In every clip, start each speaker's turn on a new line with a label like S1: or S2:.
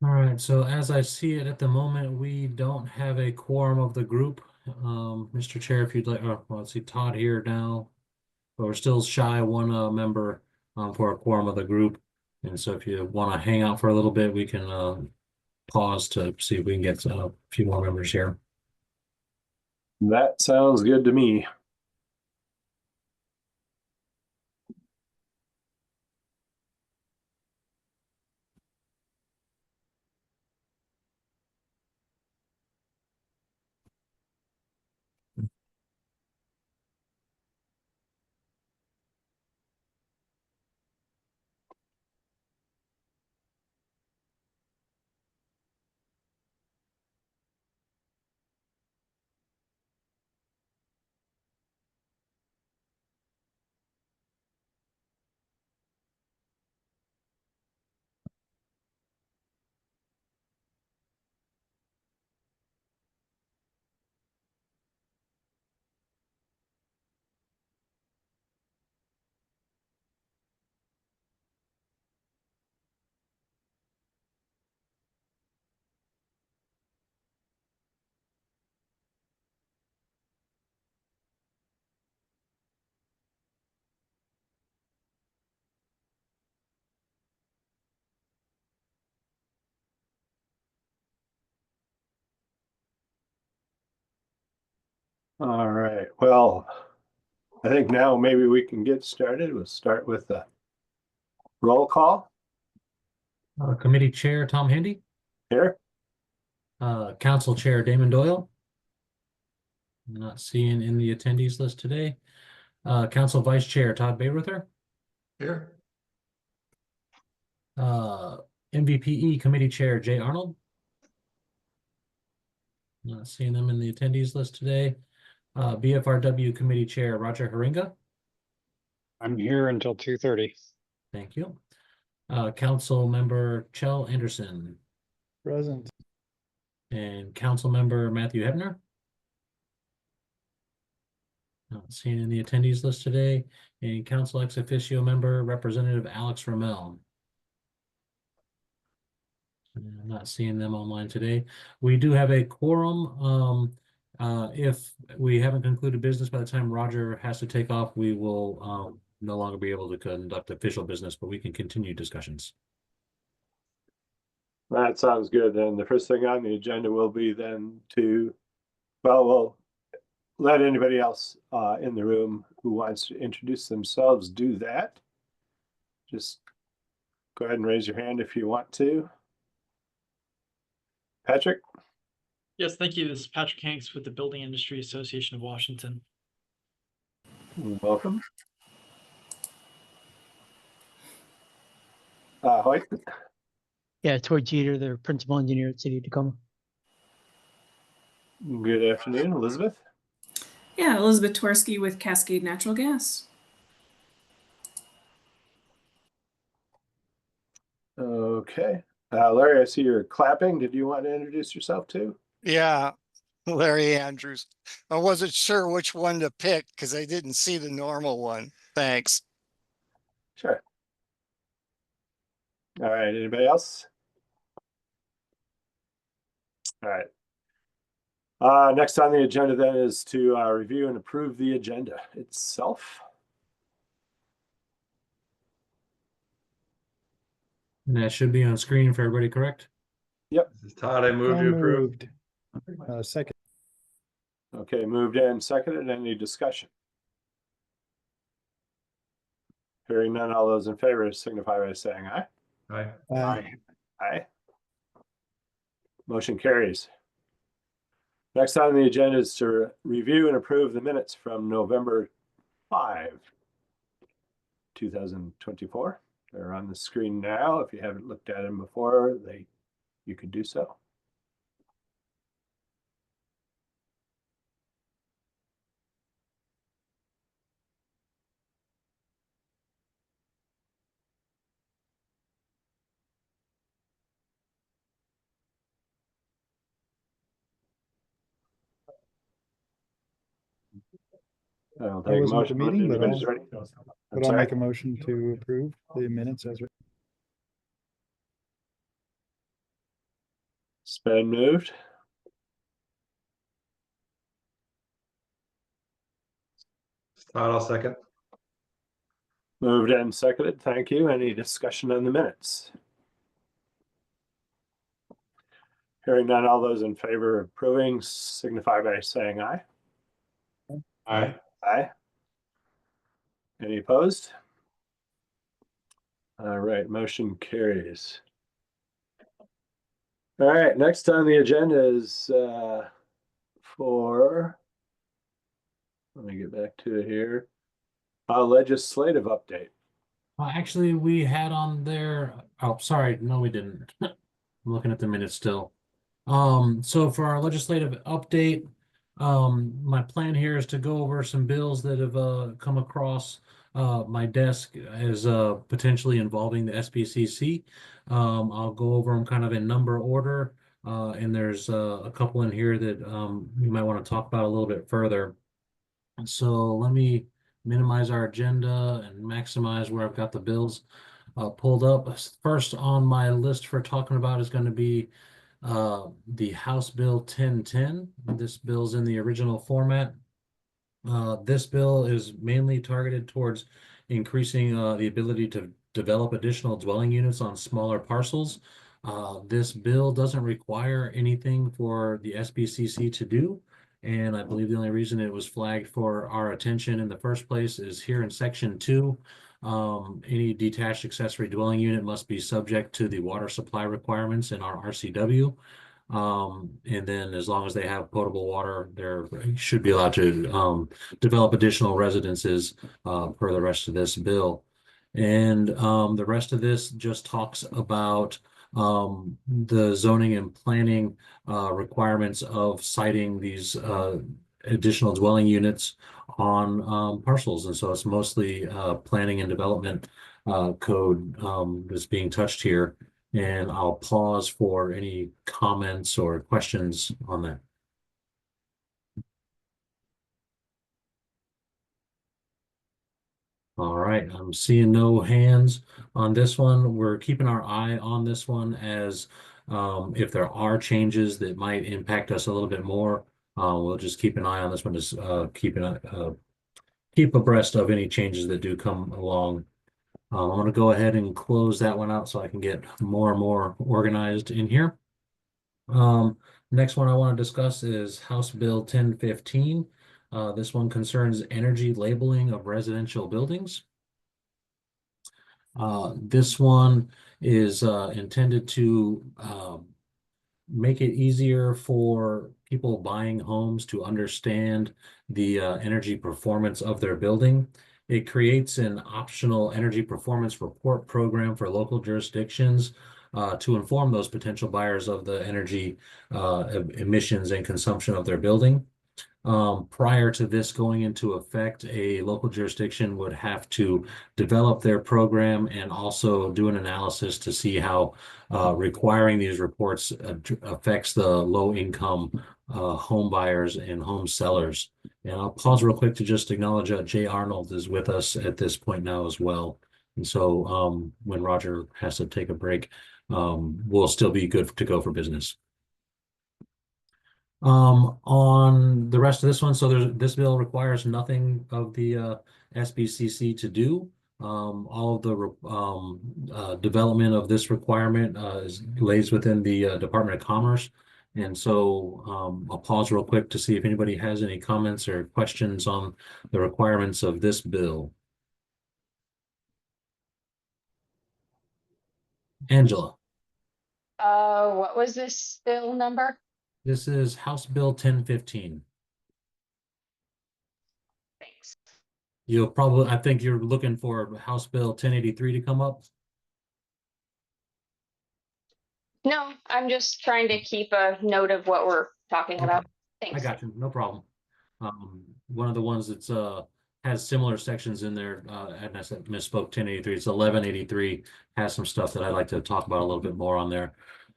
S1: All right, so as I see it at the moment, we don't have a quorum of the group. Mr. Chair, if you'd like, well, let's see, Todd here now, but we're still shy one member for a quorum of the group. And so if you want to hang out for a little bit, we can pause to see if we can get a few more members here.
S2: That sounds good to me. All right. Well, I think now maybe we can get started. We'll start with the roll call
S1: Committee Chair Tom Handy,
S2: here.
S1: Council Chair Damon Doyle. Not seeing in the attendees list today. Council Vice Chair Todd Bayreuther.
S3: Here.
S1: MVPE Committee Chair Jay Arnold. Not seeing them in the attendees list today. BFRW Committee Chair Roger Haringa.
S4: I'm here until 2:30.
S1: Thank you. Council Member Chell Anderson.
S3: Present.
S1: And Council Member Matthew Hebner. Not seeing in the attendees list today. And Council Ex Officio Member Representative Alex Ramel. I'm not seeing them online today. We do have a quorum. If we haven't concluded business by the time Roger has to take off, we will no longer be able to conduct official business, but we can continue discussions.
S2: That sounds good. Then the first thing on the agenda will be then to, well, we'll let anybody else in the room who wants to introduce themselves do that. Just go ahead and raise your hand if you want to. Patrick?
S5: Yes, thank you. This is Patrick Hanks with the Building Industry Association of Washington.
S2: Welcome. Hoyt?
S6: Yeah, Troy Jeter, the principal engineer at City of Tacoma.
S2: Good afternoon, Elizabeth.
S7: Yeah, Elizabeth Twersky with Cascade Natural Gas.
S2: Okay. Larry, I see you're clapping. Did you want to introduce yourself too?
S4: Yeah, Larry Andrews. I wasn't sure which one to pick because I didn't see the normal one. Thanks.
S2: Sure. All right. Anybody else? All right. Next on the agenda then is to review and approve the agenda itself.
S1: And that should be on screen for everybody, correct?
S2: Yep.
S3: This is Todd. I move to approve. Second.
S2: Okay, moved and seconded. Any discussion? Hearing none, all those in favor signify by saying aye.
S3: Aye.
S4: Aye.
S2: Aye. Motion carries. Next on the agenda is to review and approve the minutes from November 5, 2024. They're on the screen now. If you haven't looked at them before, you could do so. I'll take a
S3: wasn't at the
S2: motion.
S3: meeting, but
S2: Anybody's
S3: I'll-
S2: ready? I'm
S3: But I'll
S2: sorry?
S3: make a motion to approve the minutes as written.
S2: It's been moved.
S8: Todd, I'll second.
S2: Moved and seconded. Thank you. Any discussion on the minutes? Hearing none, all those in favor of approving signify by saying aye.
S8: Aye.
S2: Aye. Any opposed? All right, motion carries. All right, next on the agenda is let me get back to it here. Legislative update.
S1: Actually, we had on there, oh, sorry, no, we didn't. I'm looking at the minutes still. So for our legislative update, my plan here is to go over some bills that have come across my desk as potentially involving the SBCC. I'll go over them kind of in number order, and there's a couple in here that we might want to talk about a little bit further. So let me minimize our agenda and maximize where I've got the bills pulled up. First on my list for talking about is going to be the House Bill 1010. This bill's in the original format. This bill is mainly targeted towards increasing the ability to develop additional dwelling units on smaller parcels. This bill doesn't require anything for the SBCC to do. And I believe the only reason it was flagged for our attention in the first place is here in section 2. Any detached accessory dwelling unit must be subject to the water supply requirements in our RCW. And then as long as they have potable water, they should be allowed to develop additional residences per the rest of this bill. And the rest of this just talks about the zoning and planning requirements of citing these additional dwelling units on parcels. And so it's mostly planning and development code that's being touched here. And I'll pause for any comments or questions on that. All right, I'm seeing no hands on this one. We're keeping our eye on this one as if there are changes that might impact us a little bit more, we'll just keep an eye on this one, just keep abreast of any changes that do come along. I'm going to go ahead and close that one out so I can get more and more organized in here. Next one I want to discuss is House Bill 1015. This one concerns energy labeling of residential buildings. This one is intended to make it easier for people buying homes to understand the energy performance of their building. It creates an optional energy performance report program for local jurisdictions to inform those potential buyers of the energy emissions and consumption of their building. Prior to this going into effect, a local jurisdiction would have to develop their program and also do an analysis to see how requiring these reports affects the low-income home buyers and home sellers. And I'll pause real quick to just acknowledge Jay Arnold is with us at this point now as well. And so when Roger has to take a break, we'll still be good to go for business. On the rest of this one, so this bill requires nothing of the SBCC to do. All of the development of this requirement lays within the Department of Commerce. And so I'll pause real quick to see if anybody has any comments or questions on the requirements of this bill. Angela.
S9: What was this bill number?
S1: This is House Bill 1015.
S9: Thanks.
S1: You'll probably, I think you're looking for House Bill 1083 to come up.
S9: No, I'm just trying to keep a note of what we're talking about.
S1: I
S9: Thanks.
S1: got you, no problem. One of the ones that's has similar sections in there, and I said misspoke, 1083. It's 1183, has some stuff that I'd like to talk about a little bit more on there.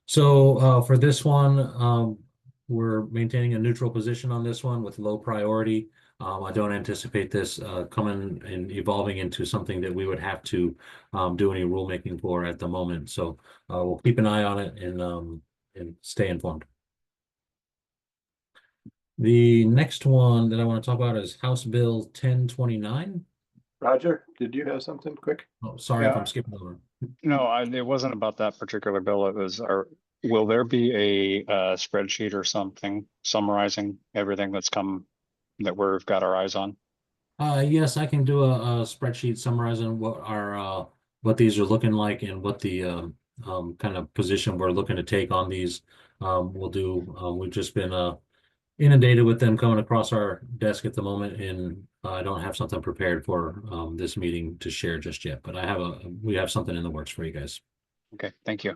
S1: So for this one, we're maintaining a neutral position on this one with low priority. I don't anticipate this coming and evolving into something that we would have to do any rulemaking for at the moment. So we'll keep an eye on it and and stay informed. The next one that I want to talk about is House Bill 1029.
S2: Roger, did you have something quick?
S1: Oh, sorry if
S10: Yeah.
S1: I'm skipping over.
S10: No, it wasn't about that particular bill. It was, will there be a spreadsheet or something summarizing everything that we've got our eyes on?
S1: Yes, I can do a spreadsheet summarizing what these are looking like and what the kind of position we're looking to take on these. We've just been inundated with them coming across our desk at the moment, and I don't have something prepared for this meeting to share just yet, but we have something in the works for you guys.
S10: Okay, thank you.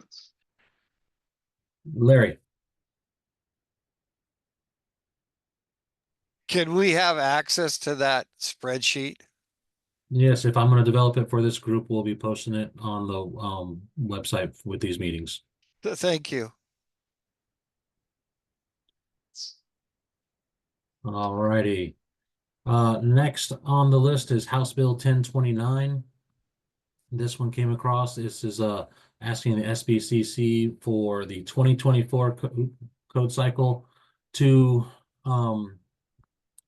S1: Larry.
S4: Can we have access to that spreadsheet?
S1: Yes, if I'm going to develop it for this group, we'll be posting it on the website with these meetings.
S4: Thank you.
S1: All righty. Next on the list is House Bill 1029. This one came across. This is asking the SBCC for the 2024 code cycle to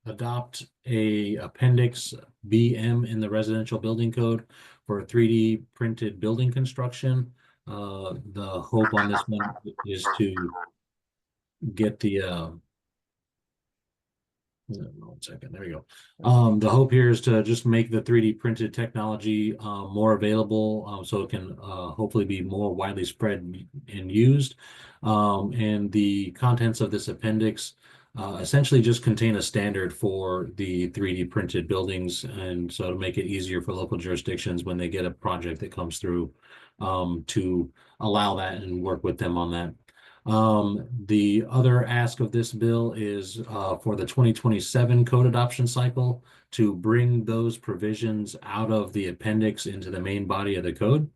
S1: adopt a appendix BM in the residential building code for 3D printed building construction. The hope on this one is to get the 1 second, there we go. The hope here is to just make the 3D printed technology more available, so it can hopefully be more widely spread and used. And the contents of this appendix essentially just contain a standard for the 3D printed buildings, and so to make it easier for local jurisdictions when they get a project that comes through to allow that and work with them on that. The other ask of this bill is for the 2027 code adoption cycle to bring those provisions out of the appendix into the main body of the code.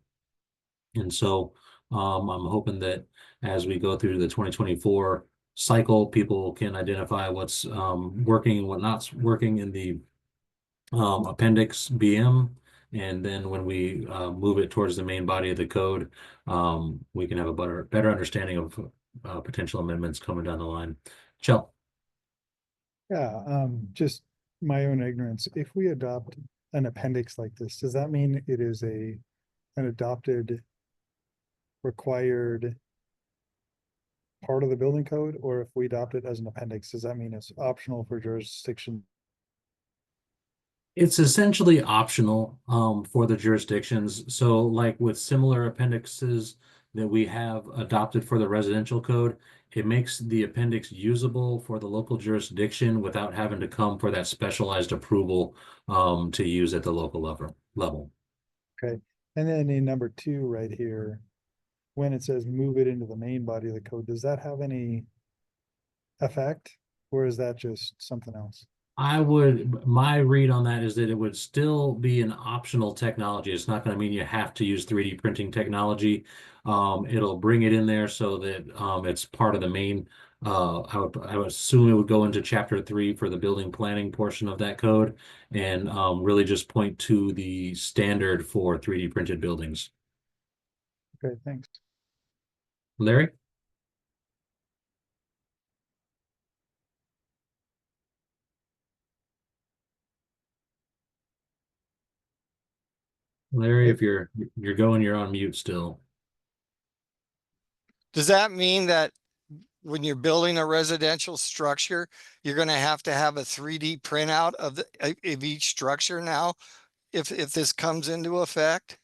S1: And so I'm hoping that as we go through the 2024 cycle, people can identify what's working and what not working in the appendix BM. And then when we move it towards the main body of the code, we can have a better understanding of potential amendments coming down the line. Chell.
S3: Yeah, just my own ignorance. If we adopt an appendix like this, does that mean it is an adopted required part of the building code? Or if we adopt it as an appendix, does that mean it's optional for jurisdiction?
S1: It's essentially optional for the jurisdictions. So like with similar appendixes that we have adopted for the residential code, it makes the appendix usable for the local jurisdiction without having to come for that specialized approval to use at the local level.
S3: Okay, and then in number 2 right here, when it says move it into the main body of the code, does that have any effect, or is that just something else?
S1: My read on that is that it would still be an optional technology. It's not going to mean you have to use 3D printing technology. It'll bring it in there so that it's part of the main. I would assume it would go into chapter 3 for the building planning portion of that code, and really just point to the standard for 3D printed buildings.
S3: Okay, thanks.
S1: Larry? Larry, if you're going, you're on mute still.
S4: Does that mean that when you're building a residential structure, you're going to have a 3D printout of each structure now, if this comes into effect?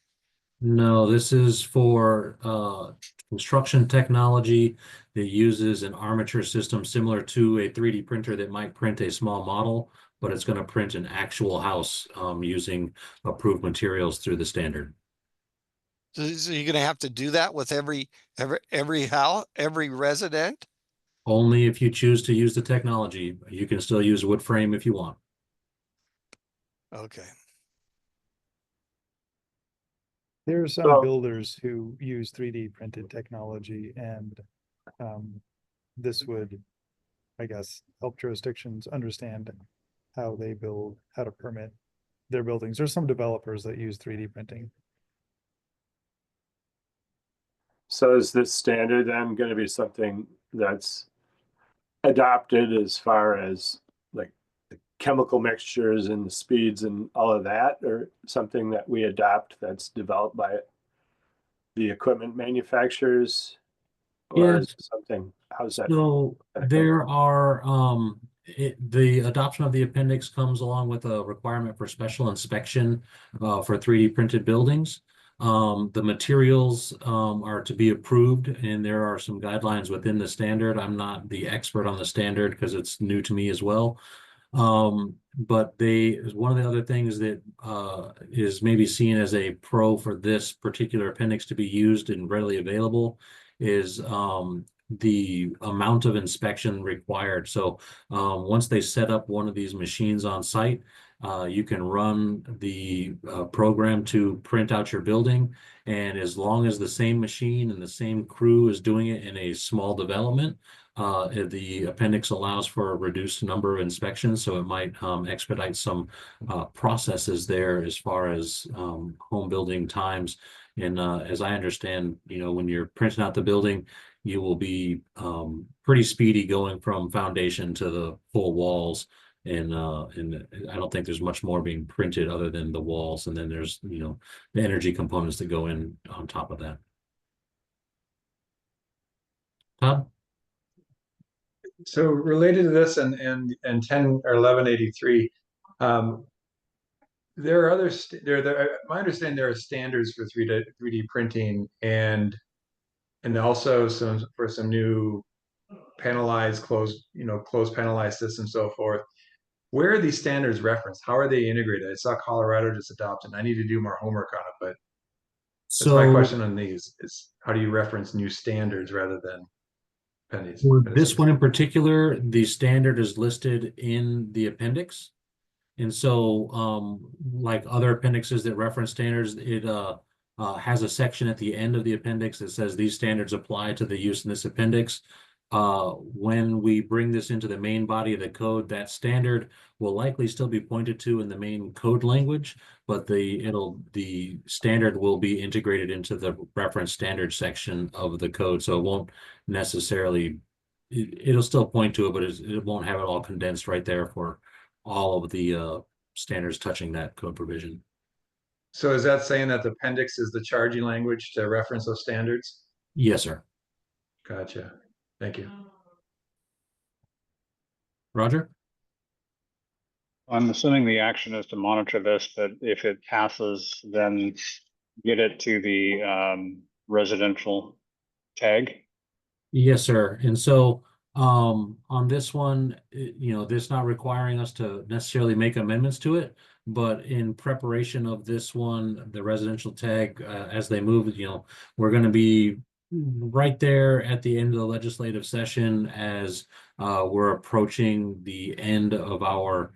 S1: No, this is for construction technology that uses an armature system similar to a 3D printer that might print a small model, but it's going to print an actual house using approved materials through the standard.
S4: So you're going to have to do that with every house, every resident?
S1: Only if you choose to use the technology. You can still use wood frame if you want.
S4: Okay.
S3: There are some
S2: So-
S3: builders who use 3D printed technology, and this would, I guess, help jurisdictions understand how they build, how to permit their buildings. There's some developers that use 3D printing.
S2: So is this standard then going to be something that's adopted as far as like the chemical mixtures and the speeds and all of that, or something that we adopt that's developed by the equipment manufacturers? Or is
S1: Yes.
S2: it something, how's that?
S1: So
S2: gonna go?
S1: there are, the adoption of the appendix comes along with a requirement for special inspection for 3D printed buildings. The materials are to be approved, and there are some guidelines within the standard. I'm not the expert on the standard because it's new to me as well. But one of the other things that is maybe seen as a pro for this particular appendix to be used and readily available is the amount of inspection required. So once they set up one of these machines on site, you can run the program to print out your building. And as long as the same machine and the same crew is doing it in a small development, the appendix allows for a reduced number of inspections, so it might expedite some processes there as far as home building times. And as I understand, when you're printing out the building, you will be pretty speedy going from foundation to the full walls. And I don't think there's much more being printed other than the walls. And then there's, the energy components that go in on top of that. Todd?
S8: So related to this and 10 or 1183, there are other my understanding there are standards for 3D printing and also some new panelized closed panelized systems, so forth. Where are these standards referenced? How are they integrated? I saw Colorado just adopted. I need to do more homework on it, but that's my question on these is how do you reference new standards rather than pennies?
S1: For this one in particular, the standard is listed in the appendix. And so, like other appendixes that reference standards, it has a section at the end of the appendix that says these standards apply to the use in this appendix. When we bring this into the main body of the code, that standard will likely still be pointed to in the main code language, but the standard will be integrated into the reference standard section of the code. So it won't necessarily, it'll still point to it, but it won't have it all condensed right there for all of the standards touching that code provision.
S8: So is that saying that the appendix is the charging language to reference those standards?
S1: Yes, sir.
S8: Gotcha. Thank you.
S1: Roger?
S10: I'm assuming the action is to monitor this, but if it passes, then get it to the residential tag.
S1: Yes, sir. And so on this one, this not requiring us to necessarily make amendments to it, but in preparation of this one, the residential tag, as they move, we're going to be right there at the end of the legislative session as we're approaching the end of our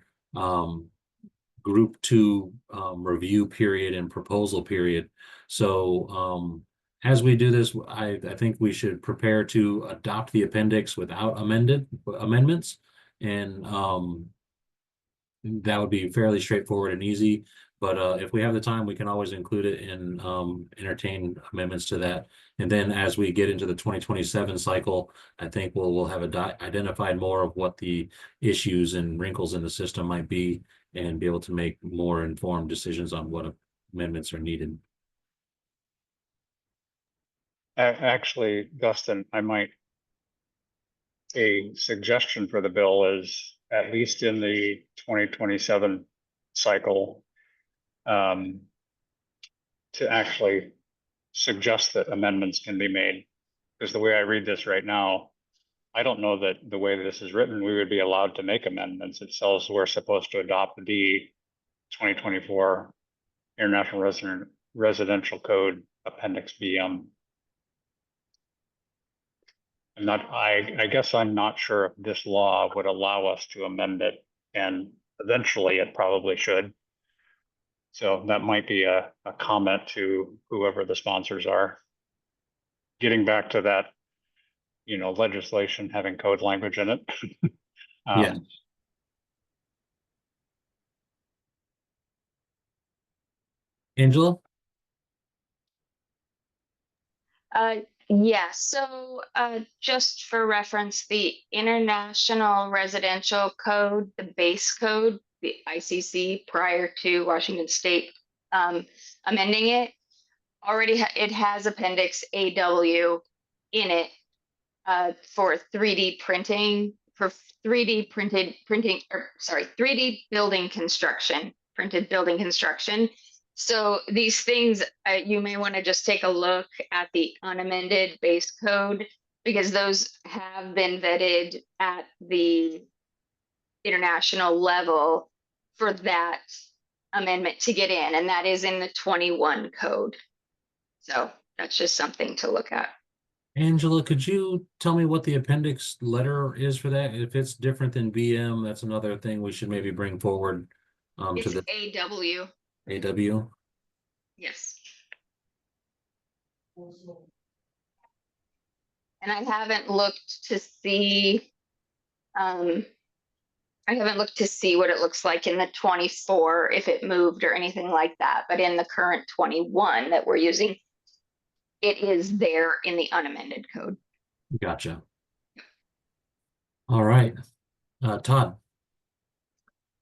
S1: group 2 review period and proposal period. So as we do this, I think we should prepare to adopt the appendix without amendments. And that would be fairly straightforward and easy. But if we have the time, we can always include it and entertain amendments to that. And then as we get into the 2027 cycle, I think we'll have identified more of what the issues and wrinkles in the system might be and be able to make more informed decisions on what amendments are needed.
S10: Actually, Dustin, a suggestion for the bill is at least in the 2027 cycle to actually suggest that amendments can be made. Because the way I read this right now, I don't know that the way this is written, we would be allowed to make amendments. It says we're supposed to adopt the 2024 International Residential Code Appendix BM. I guess I'm not sure if this law would allow us to amend it, and eventually it probably should. So that might be a comment to whoever the sponsors are. Getting back to that, legislation having code language in it.
S1: Yeah. Angela?
S9: Yeah, so just for reference, the International Residential Code, the base code, the ICC prior to Washington State amending it, already it has Appendix AW in it for 3D printing, for 3D printing, or sorry, 3D building construction, printed building construction. So these things, you may want to just take a look at the unamended base code because those have been vetted at the international level for that amendment to get in, and that is in the 21 code. So that's just something to look at.
S1: Angela, could you tell me what the appendix letter is for that? If it's different than VM, that's another thing we should maybe bring forward to
S9: It's
S1: the
S9: AW.
S1: AW.
S9: Yes. And I haven't looked to see, I haven't looked to see what it looks like in the 24, if it moved or anything like that. But in the current 21 that we're using, it is there in the unamended code.
S1: Gotcha. All right. Todd.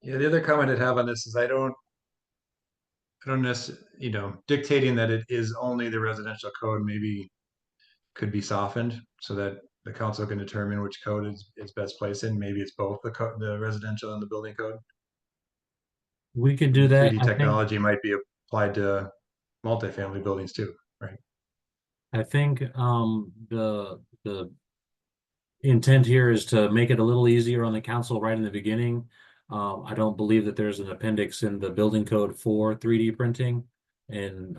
S8: Yeah, the other comment I'd have on this is I don't necessarily, dictating that it is only the residential code maybe could be softened so that the council can determine which code is best placed in. Maybe it's both the residential and the building code.
S1: We could do that.
S8: 3D
S1: I think
S8: technology might be applied to multifamily buildings too, right?
S1: the intent here is to make it a little easier on the council right in the beginning. I don't believe that there's an appendix in the building code for 3D printing. And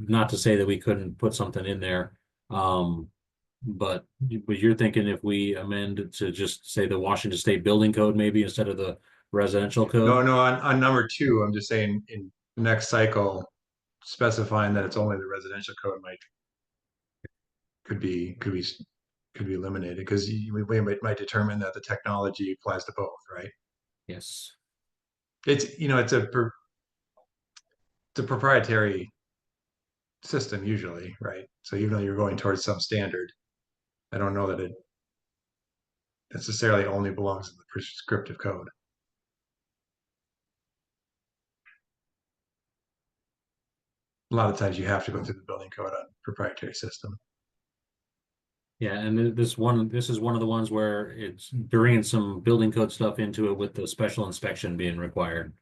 S1: not to say that we couldn't put something in there. But you're thinking if we amend to just say the Washington State Building Code maybe instead of the residential code?
S8: No, on number 2, I'm just saying in the next cycle, specifying that it's only the residential code could be eliminated because we might determine that the technology applies to both, right?
S1: Yes.
S8: It's it's a proprietary system usually, right? So even though you're going towards some standard, I don't know that it necessarily only belongs in the prescriptive code. A lot of times you have to go through the building code on proprietary system.
S1: Yeah, and this is one of the ones where it's bringing some building code stuff into it with the special inspection being required,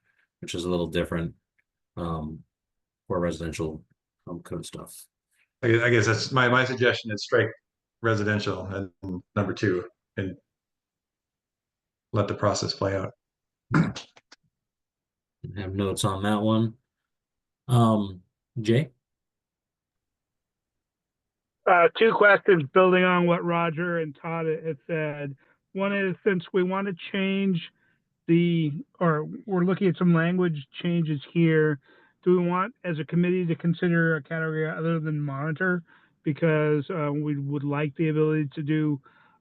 S1: which is a little different for residential code stuff.
S8: I guess that's my suggestion is strike residential and number 2 and let the process play out.
S1: Have notes on that one. Jay?
S11: Two questions building on what Roger and Todd had said. One is, since we want to change or we're looking at some language changes here, do we want as a committee to consider a category other than monitor? Because we would like the ability to do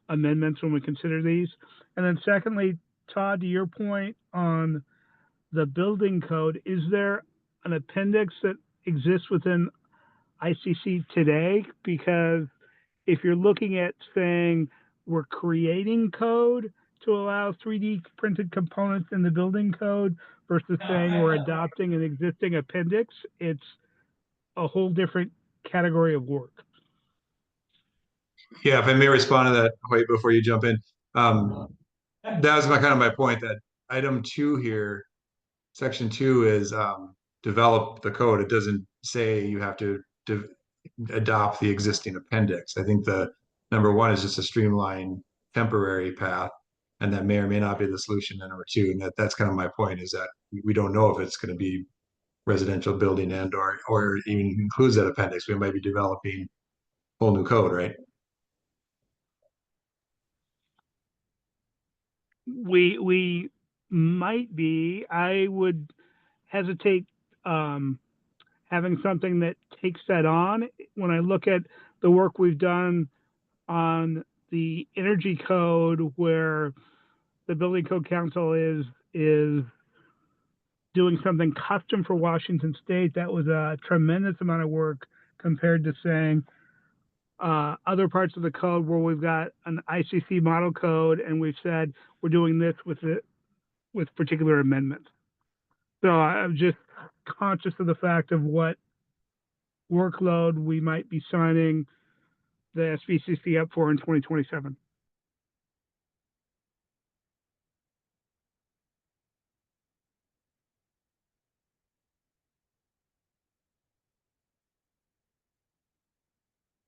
S11: amendments when we consider these. And then secondly, Todd, to your point on the building code, is there an appendix that exists within ICC today? Because if you're looking at saying we're creating code to allow 3D printed components in the building code versus saying we're adopting an existing appendix, it's a whole different category of work.
S8: Yeah, if I may respond to that, wait, before you jump in. That was my point that item 2 here, section 2 is develop the code. It doesn't say you have to adopt the existing appendix. I think the number 1 is just a streamlined temporary path, and that may or may not be the solution to number 2. And that's kind of my point, is that we don't know if it's going to be residential building and or even includes that appendix. We might be developing whole new code, right?
S11: We might be. I would hesitate having something that takes that on. When I look at the work we've done on the energy code, where the Building Code Council is doing something custom for Washington State, that was a tremendous amount of work compared to saying other parts of the code where we've got an ICC model code and we've said we're doing this with it with particular amendments. So I'm just conscious of the fact of what workload we might be signing the SBCC up for in 2027.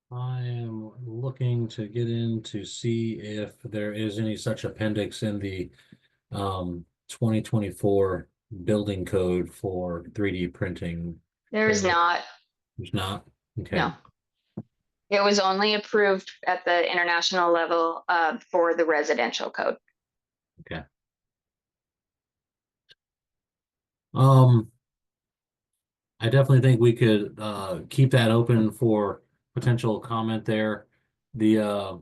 S1: I am looking to get in to see if there is any such appendix in the 2024 building code for 3D printing.
S9: There's not,
S1: There's not? Okay.
S9: no. It was only approved at the international level for the residential code.
S1: Okay. I definitely think we could keep that open for potential comment there. The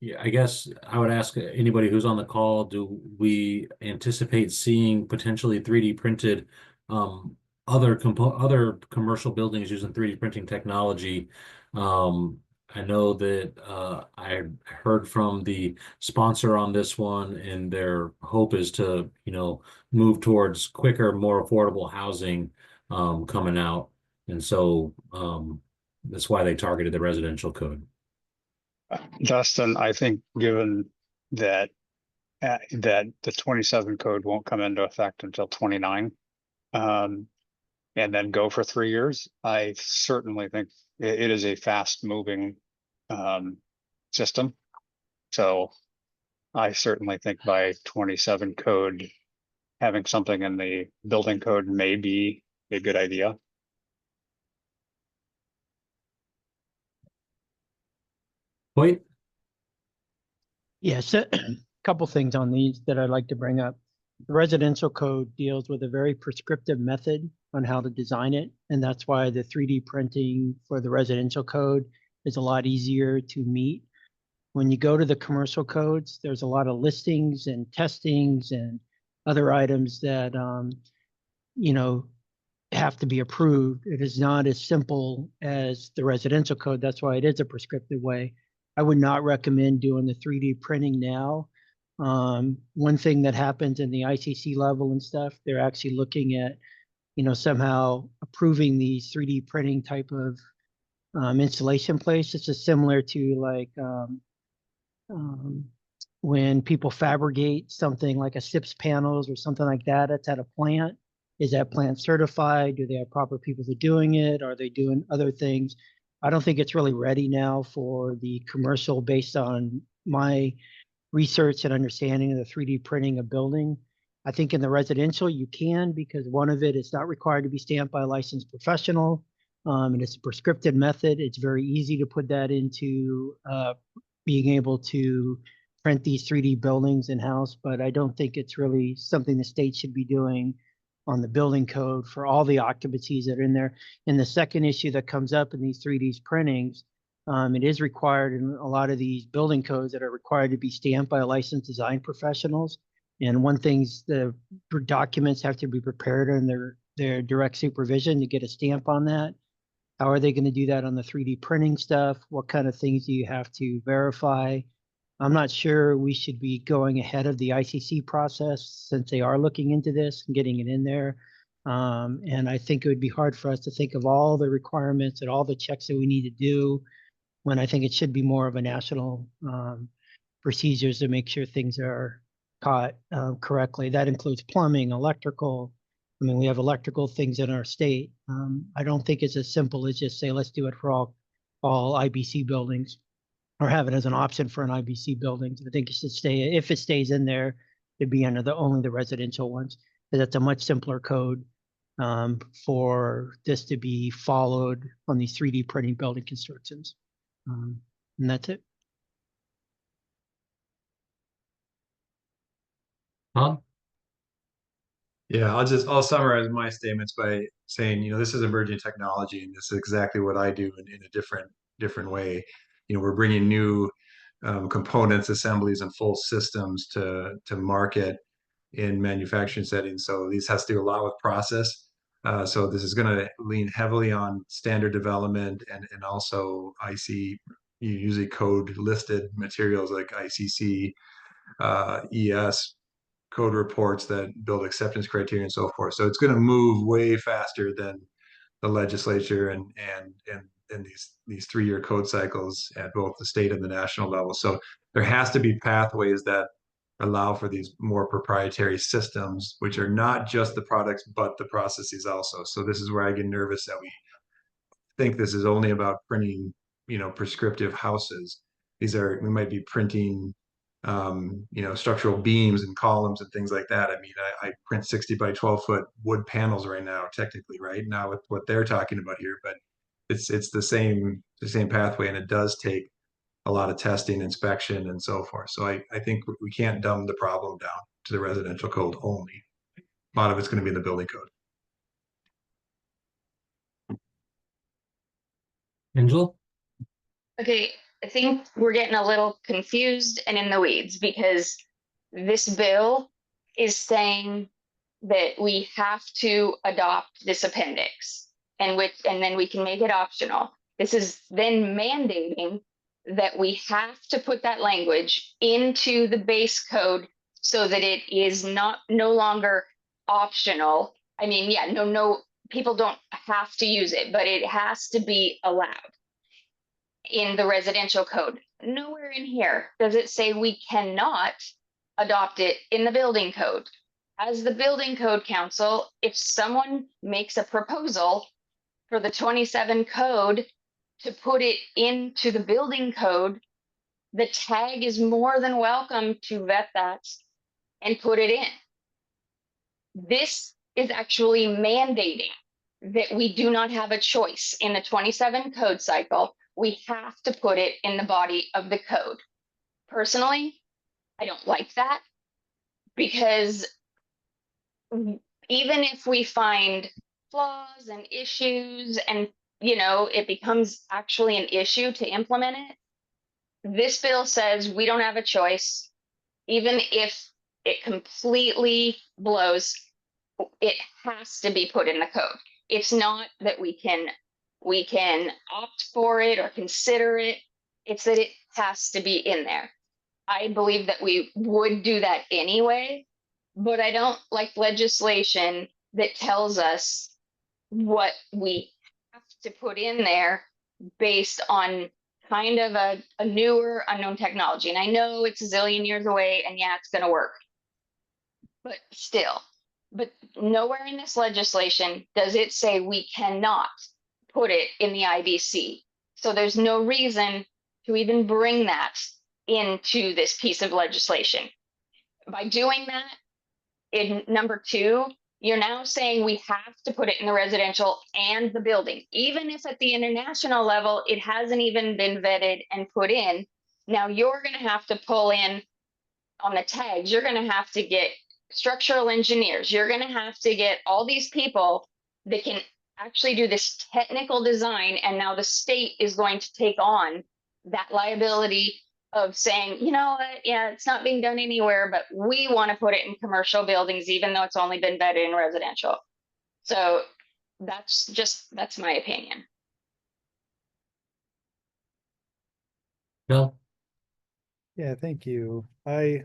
S1: yeah, I guess I would ask anybody who's on the call, do we anticipate seeing potentially 3D printed other commercial buildings using 3D printing technology? I know that I heard from the sponsor on this one, and their hope is to, move towards quicker, more affordable housing coming out. And so that's why they targeted the residential code.
S10: Dustin, I think given that that the 27 code won't come into effect until 29, and then go for 3 years, I certainly think it is a fast moving system. So I certainly think by 27 code, having something in the building code may be a good idea.
S1: Wait.
S6: Yes, a couple things on these that I'd like to bring up. The residential code deals with a very prescriptive method on how to design it, and that's why the 3D printing for the residential code is a lot easier to meet. When you go to the commercial codes, there's a lot of listings and testings and other items that have to be approved. It is not as simple as the residential code. That's why it is a prescriptive way. I would not recommend doing the 3D printing now. One thing that happens in the ICC level and stuff, they're actually looking at, somehow approving these 3D printing type of installation place. It's just similar to like when people fabricate something like a SIPS panels or something like that, it's at a plant. Is that plant certified? Do they have proper people for doing it? Are they doing other things? I don't think it's really ready now for the commercial based on my research and understanding of the 3D printing of building. I think in the residential you can, because one of it is not required to be stamped by a licensed professional. And it's a prescriptive method. It's very easy to put that into being able to print these 3D buildings in-house, but I don't think it's really something the state should be doing on the building code for all the occupancies that are in there. And the second issue that comes up in these 3D printings, it is required in a lot of these building codes that are required to be stamped by licensed design professionals. And one thing's the documents have to be prepared under their direct supervision to get a stamp on that. How are they going to do that on the 3D printing stuff? What kind of things do you have to verify? I'm not sure we should be going ahead of the ICC process since they are looking into this and getting it in there. And I think it would be hard for us to think of all the requirements and all the checks that we need to do when I think it should be more of a national procedures to make sure things are caught correctly. That includes plumbing, electrical. I mean, we have electrical things in our state. I don't think it's as simple as just say, let's do it for all IBC buildings, or have it as an option for an IBC building. I think it should stay, if it stays in there, it'd be under only the residential ones. Because that's a much simpler code for this to be followed on these 3D printing building constructions. And that's it.
S1: Todd?
S8: Yeah, I'll summarize my statements by saying, this is emerging technology, and this is exactly what I do in a different way. We're bringing new components, assemblies, and full systems to market in manufacturing settings. So these has to do a lot with process. So this is going to lean heavily on standard development and also IC, usually code listed materials like ICC, ES, code reports that build acceptance criteria and so forth. So it's going to move way faster than the legislature and these 3-year code cycles at both the state and the national level. So there has to be pathways that allow for these more proprietary systems, which are not just the products, but the processes also. So this is where I get nervous that we think this is only about printing, prescriptive houses. We might be printing, structural beams and columns and things like that. I mean, I print 60 by 12 foot wood panels right now, technically, right now with what they're talking about here, but it's the same pathway, and it does take a lot of testing, inspection, and so forth. So I think we can't dumb the problem down to the residential code only. A lot of it's going to be in the building code.
S1: Angela?
S9: Okay, I think we're getting a little confused and in the weeds because this bill is saying that we have to adopt this appendix and then we can make it optional. This is then mandating that we have to put that language into the base code so that it is no longer optional. I mean, yeah, no, people don't have to use it, but it has to be allowed in the residential code. Nowhere in here does it say we cannot adopt it in the building code. As the building code council, if someone makes a proposal for the 27 code to put it into the building code, the tag is more than welcome to vet that and put it in. This is actually mandating that we do not have a choice in the 27 code cycle. We have to put it in the body of the code. Personally, I don't like that because even if we find flaws and issues and it becomes actually an issue to implement it, this bill says we don't have a choice. Even if it completely blows, it has to be put in the code. It's not that we can opt for it or consider it. It's that it has to be in there. I believe that we would do that anyway, but I don't like legislation that tells us what we have to put in there based on kind of a newer unknown technology. And I know it's a zillion years away and yeah, it's going to work, but still, but nowhere in this legislation does it say we cannot put it in the IBC. So there's no reason to even bring that into this piece of legislation. By doing that, in number 2, you're now saying we have to put it in the residential and the building, even if at the international level, it hasn't even been vetted and put in. Now you're going to have to pull in on the tags. You're going to have to get structural engineers. You're going to have to get all these people that can actually do this technical design. And now the state is going to take on that liability of saying, you know what, yeah, it's not being done anywhere, but we want to put it in commercial buildings, even though it's only been vetted in residential. So that's my opinion.
S1: Bill?
S3: Yeah, thank you. I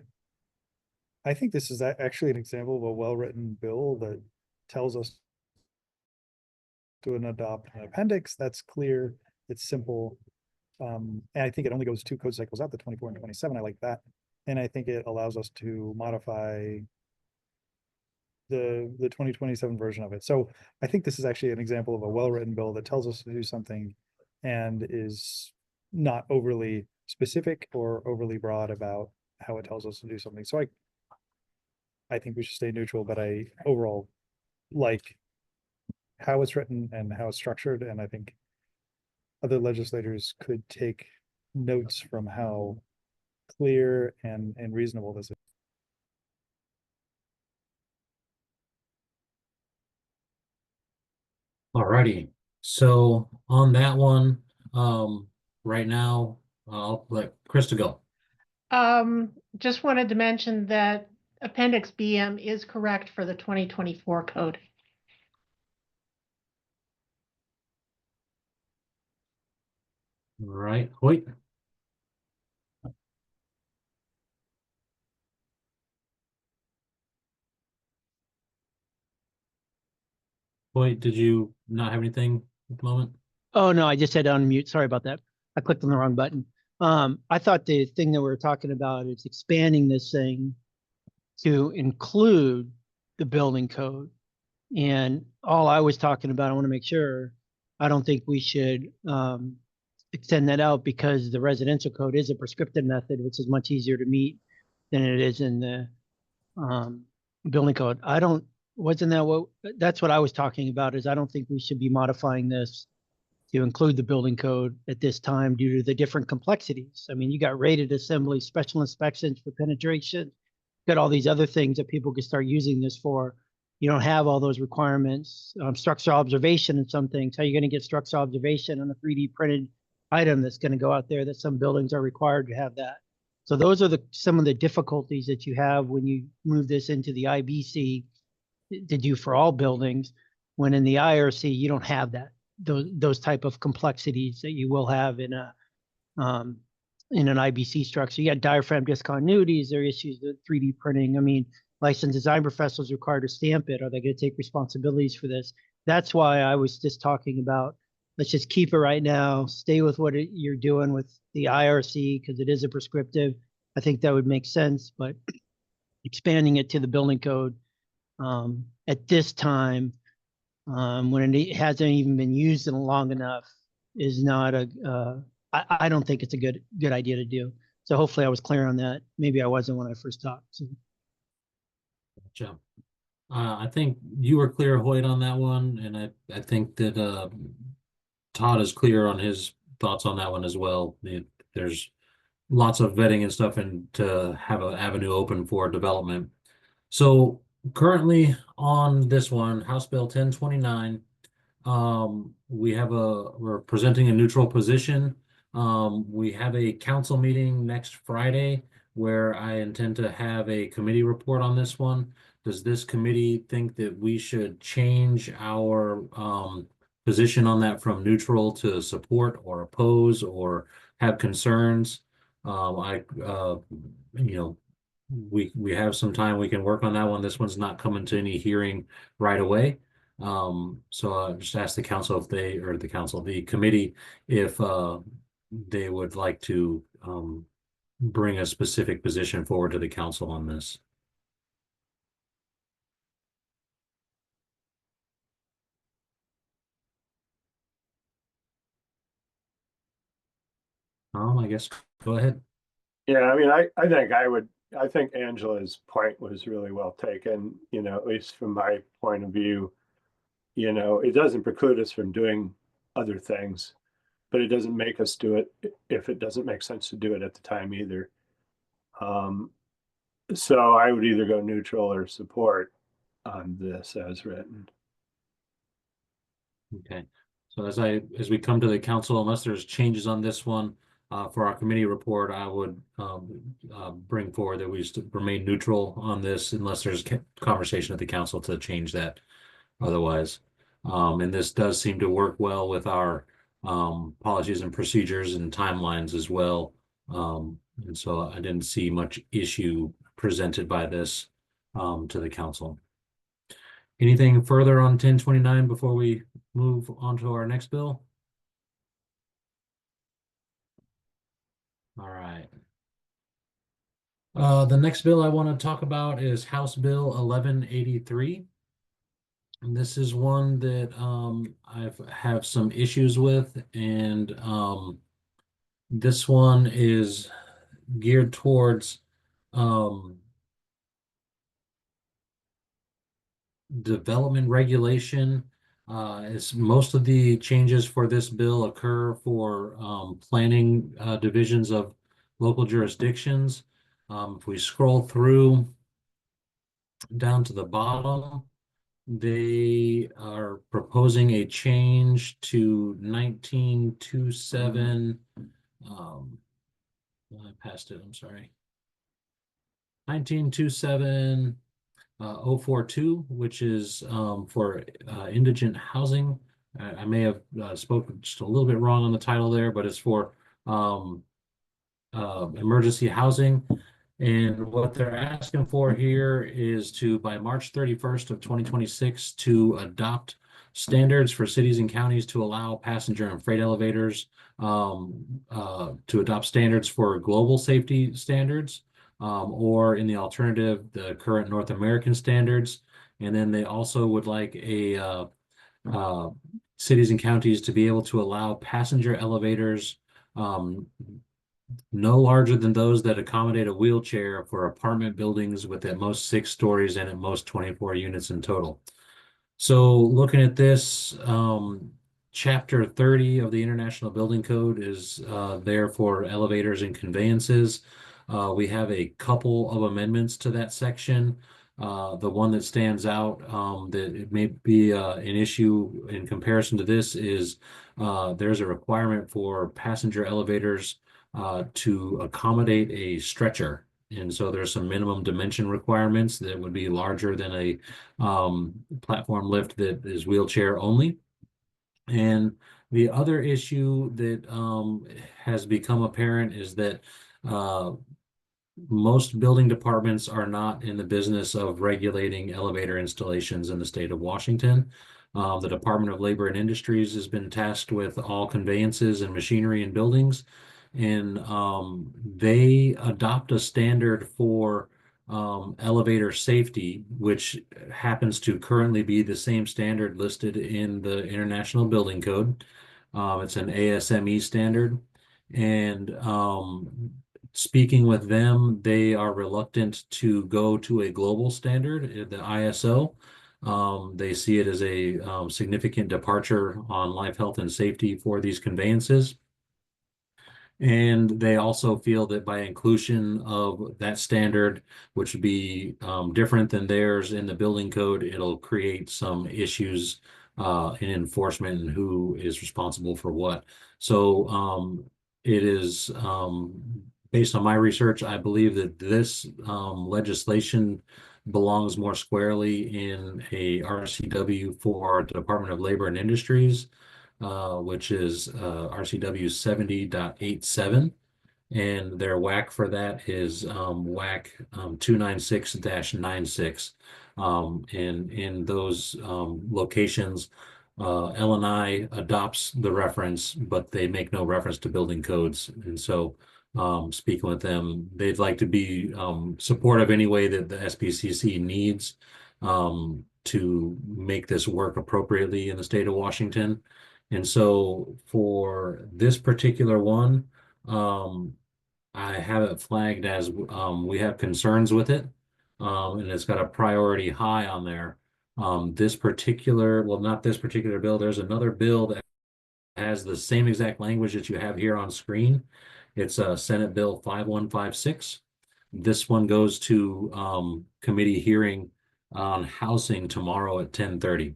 S3: think this is actually an example of a well-written bill that tells us to adopt an appendix that's clear, it's simple. And I think it only goes 2 code cycles out, the 24 and 27. I like that. And I think it allows us to modify the 2027 version of it. So I think this is actually an example of a well-written bill that tells us to do something and is not overly specific or overly broad about how it tells us to do something. So I think we should stay neutral, but I overall like how it's written and how it's structured. And I think other legislators could take notes from how clear and reasonable this is.
S1: Alrighty, so on that one, right now, I'll let Krista go.
S12: Just wanted to mention that Appendix BM is correct for the 2024 code.
S1: All right, Hoyt. Hoyt, did you not have anything at the moment?
S6: Oh, no, I just had to unmute. Sorry about that. I clicked on the wrong button. I thought the thing that we were talking about is expanding this thing to include the building code. And all I was talking about, I want to make sure, I don't think we should extend that out because the residential code is a prescriptive method, which is much easier to meet than it is in the building code. That's what I was talking about, is I don't think we should be modifying this to include the building code at this time due to the different complexities. I mean, you got rated assembly, special inspections for penetration, got all these other things that people can start using this for. You don't have all those requirements, structural observation and some things. How are you going to get structural observation on a 3D printed item that's going to go out there that some buildings are required to have that? So those are some of the difficulties that you have when you move this into the IBC to do for all buildings, when in the IRC, you don't have that, those type of complexities that you will have in an IBC structure. You got diaphragm discontinuities, there are issues with 3D printing. I mean, licensed design professionals required to stamp it. Are they going to take responsibilities for this? That's why I was just talking about, let's just keep it right now, stay with what you're doing with the IRC, because it is a prescriptive. I think that would make sense, but expanding it to the building code at this time, when it hasn't even been used in long enough, is not I don't think it's a good idea to do. So hopefully I was clear on that. Maybe I wasn't when I first talked. So.
S1: Gotcha. I think you were clear, Hoyt, on that one, and I think that Todd is clear on his thoughts on that one as well. There's lots of vetting and stuff, and to have an avenue open for development. So currently on this one, House Bill 1029, we're presenting a neutral position. We have a council meeting next Friday where I intend to have a committee report on this one. Does this committee think that we should change our position on that from neutral to support or oppose or have concerns? We have some time, we can work on that one. This one's not coming to any hearing right away. So I just ask the council the committee, if they would like to bring a specific position forward to the council on this. I guess go ahead.
S2: Yeah, I mean, I think Angela's point was really well taken, at least from my point of view. It doesn't preclude us from doing other things, but it doesn't make us do it if it doesn't make sense to do it at the time either. So I would either go neutral or support on this as written.
S1: Okay, so as we come to the council, unless there's changes on this one, for our committee report, I would bring forward that we remain neutral on this unless there's conversation at the council to change that otherwise. And this does seem to work well with our policies and procedures and timelines as well. And so I didn't see much issue presented by this to the council. Anything further on 1029 before we move on to our next bill? All right. The next bill I want to talk about is House Bill 1183. And this is one that I have some issues with, and this one is geared towards development regulation. As most of the changes for this bill occur for planning divisions of local jurisdictions. If we scroll through down to the bottom, they are proposing a change to 1927. I passed it, I'm sorry. 1927 042, which is for indigent housing I may have spoken just a little bit wrong on the title there, but it's for emergency housing. And what they're asking for here is to, by March 31st of 2026, to adopt standards for cities and counties to allow passenger and freight elevators to adopt standards for global safety standards, or in the alternative, the current North American standards. And then they also would like a cities and counties to be able to allow passenger elevators no larger than those that accommodate a wheelchair for apartment buildings with at most 6 stories and at most 24 units in total. So looking at this, Chapter 30 of the International Building Code is there for elevators and conveyances. We have a couple of amendments to that section. The one that stands out that it may be an issue in comparison to this is there's a requirement for passenger elevators to accommodate a stretcher. And so there's some minimum dimension requirements that would be larger than a platform lift that is wheelchair only. And the other issue that has become apparent is that most building departments are not in the business of regulating elevator installations in the state of Washington. The Department of Labor and Industries has been tasked with all conveyances and machinery in buildings, and they adopt a standard for elevator safety, which happens to currently be the same standard listed in the International Building Code. It's an ASME standard, and speaking with them, they are reluctant to go to a global standard, the ISO. They see it as a significant departure on life, health, and safety for these conveyances. And they also feel that by inclusion of that standard, which would be different than theirs in the building code, it'll create some issues in enforcement and who is responsible for what. So it is, based on my research, I believe that this legislation belongs more squarely in a RCW for Department of Labor and Industries, which is RCW 70.87, and their WAC for that is WAC 296-96. And in those locations, L&I adopts the reference, but they make no reference to building codes. And so speaking with them, they'd like to be supportive any way that the SBCC needs to make this work appropriately in the state of Washington. And so for this particular one, I have it flagged as we have concerns with it, and it's got a priority high on there. This particular, well, not this particular bill, there's another bill that has the same exact language that you have here on screen. It's Senate Bill 5156. This one goes to committee hearing on housing tomorrow at 10:30.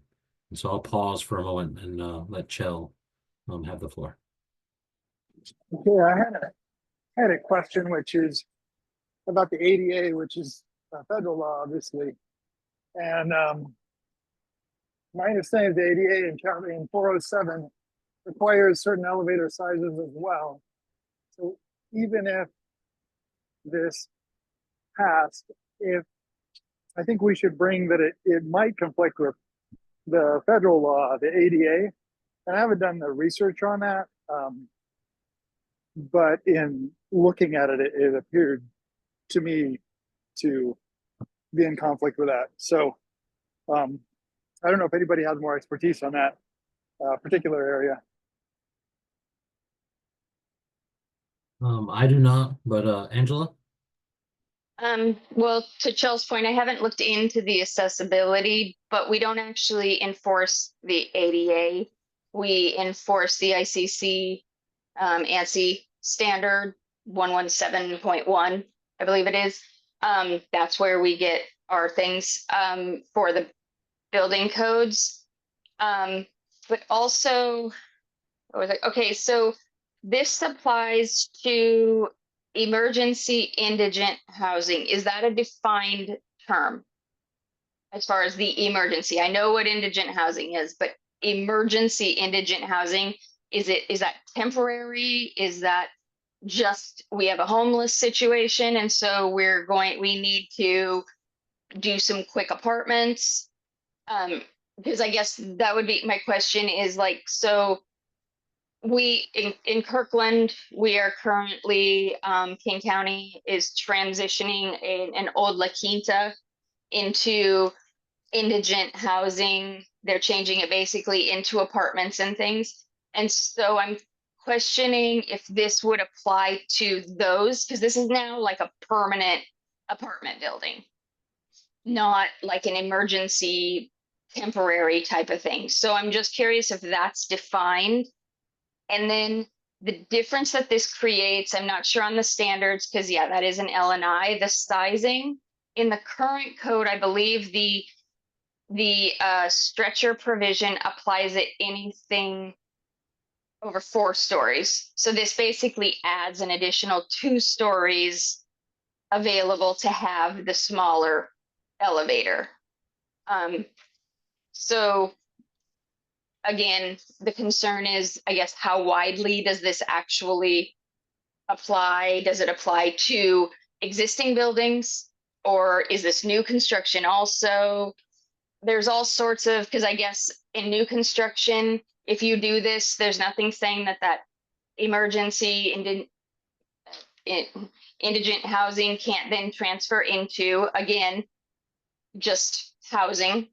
S1: So I'll pause for a moment and let Chell have the floor.
S13: Okay, I had a question, which is about the ADA, which is a federal law, obviously. And my understanding is the ADA in 407 requires certain elevator sizes as well. So even if this passed, I think we should bring that it might conflict with the federal law, the ADA, and I haven't done the research on that. But in looking at it, it appeared to me to be in conflict with that. So I don't know if anybody has more expertise on that particular area.
S1: I do not, but Angela?
S9: Well, to Chell's point, I haven't looked into the accessibility, but we don't actually enforce the ADA. We enforce the ICC ANSI standard 117.1, I believe it is. That's where we get our things for the building codes. But also, what was it? Okay, so this applies to emergency indigent housing. Is that a defined term as far as the emergency? I know what indigent housing is, but emergency indigent housing, is that temporary? Is that just we have a homeless situation and so we need to do some quick apartments? Because I guess that would be my question is like, so we in Kirkland, we are currently King County is transitioning an old La Quinta into indigent housing. They're changing it basically into apartments and things. And so I'm questioning if this would apply to those, because this is now like a permanent apartment building, not like an emergency temporary type of thing. So I'm just curious if that's defined. And then the difference that this creates, I'm not sure on the standards, because yeah, that is an L&I, the sizing. In the current code, I believe the stretcher provision applies at anything over 4 stories. So this basically adds an additional 2 stories available to have the smaller elevator. So again, the concern is, I guess, how widely does this actually apply? Does it apply to existing buildings, or is this new construction also? There's all sorts of, because I guess in new construction, if you do this, there's nothing saying that emergency indigent housing can't then transfer into, again, just housing.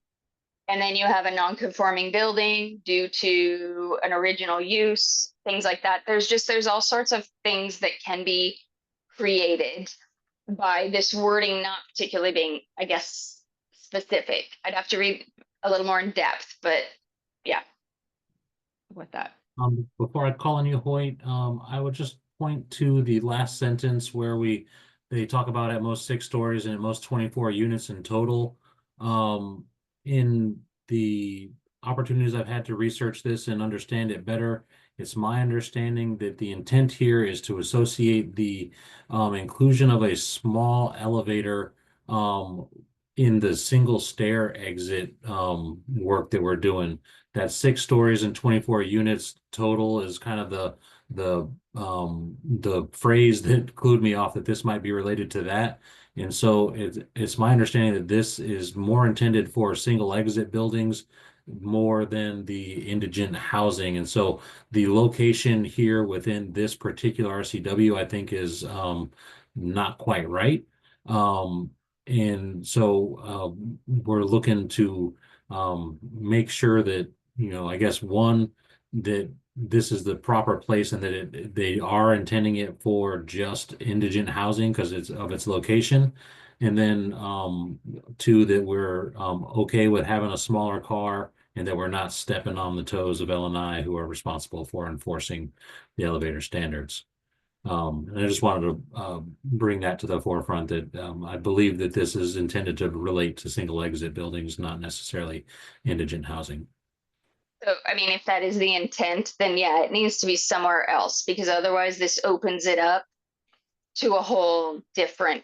S9: And then you have a non-conforming building due to an original use, things like that. There's all sorts of things that can be created by this wording, not particularly being, I guess, specific. I'd have to read a little more in depth, but yeah, with that.
S1: Before I call on you, Hoyt, I would just point to the last sentence where they talk about at most 6 stories and at most 24 units in total. In the opportunities I've had to research this and understand it better, it's my understanding that the intent here is to associate the inclusion of a small elevator in the single stair exit work that we're doing. That 6 stories and 24 units total is kind of the phrase that clued me off that this might be related to that. And so it's my understanding that this is more intended for single exit buildings more than the indigent housing. And so the location here within this particular RCW, I think, is not quite right. And so we're looking to make sure that, I guess, one, that this is the proper place and that they are intending it for just indigent housing because it's of its location. And then 2, that we're okay with having a smaller car and that we're not stepping on the toes of L&I, who are responsible for enforcing the elevator standards. And I just wanted to bring that to the forefront that I believe that this is intended to relate to single exit buildings, not necessarily indigent housing.
S9: So, I mean, if that is the intent, then yeah, it needs to be somewhere else, because otherwise this opens it up to a whole different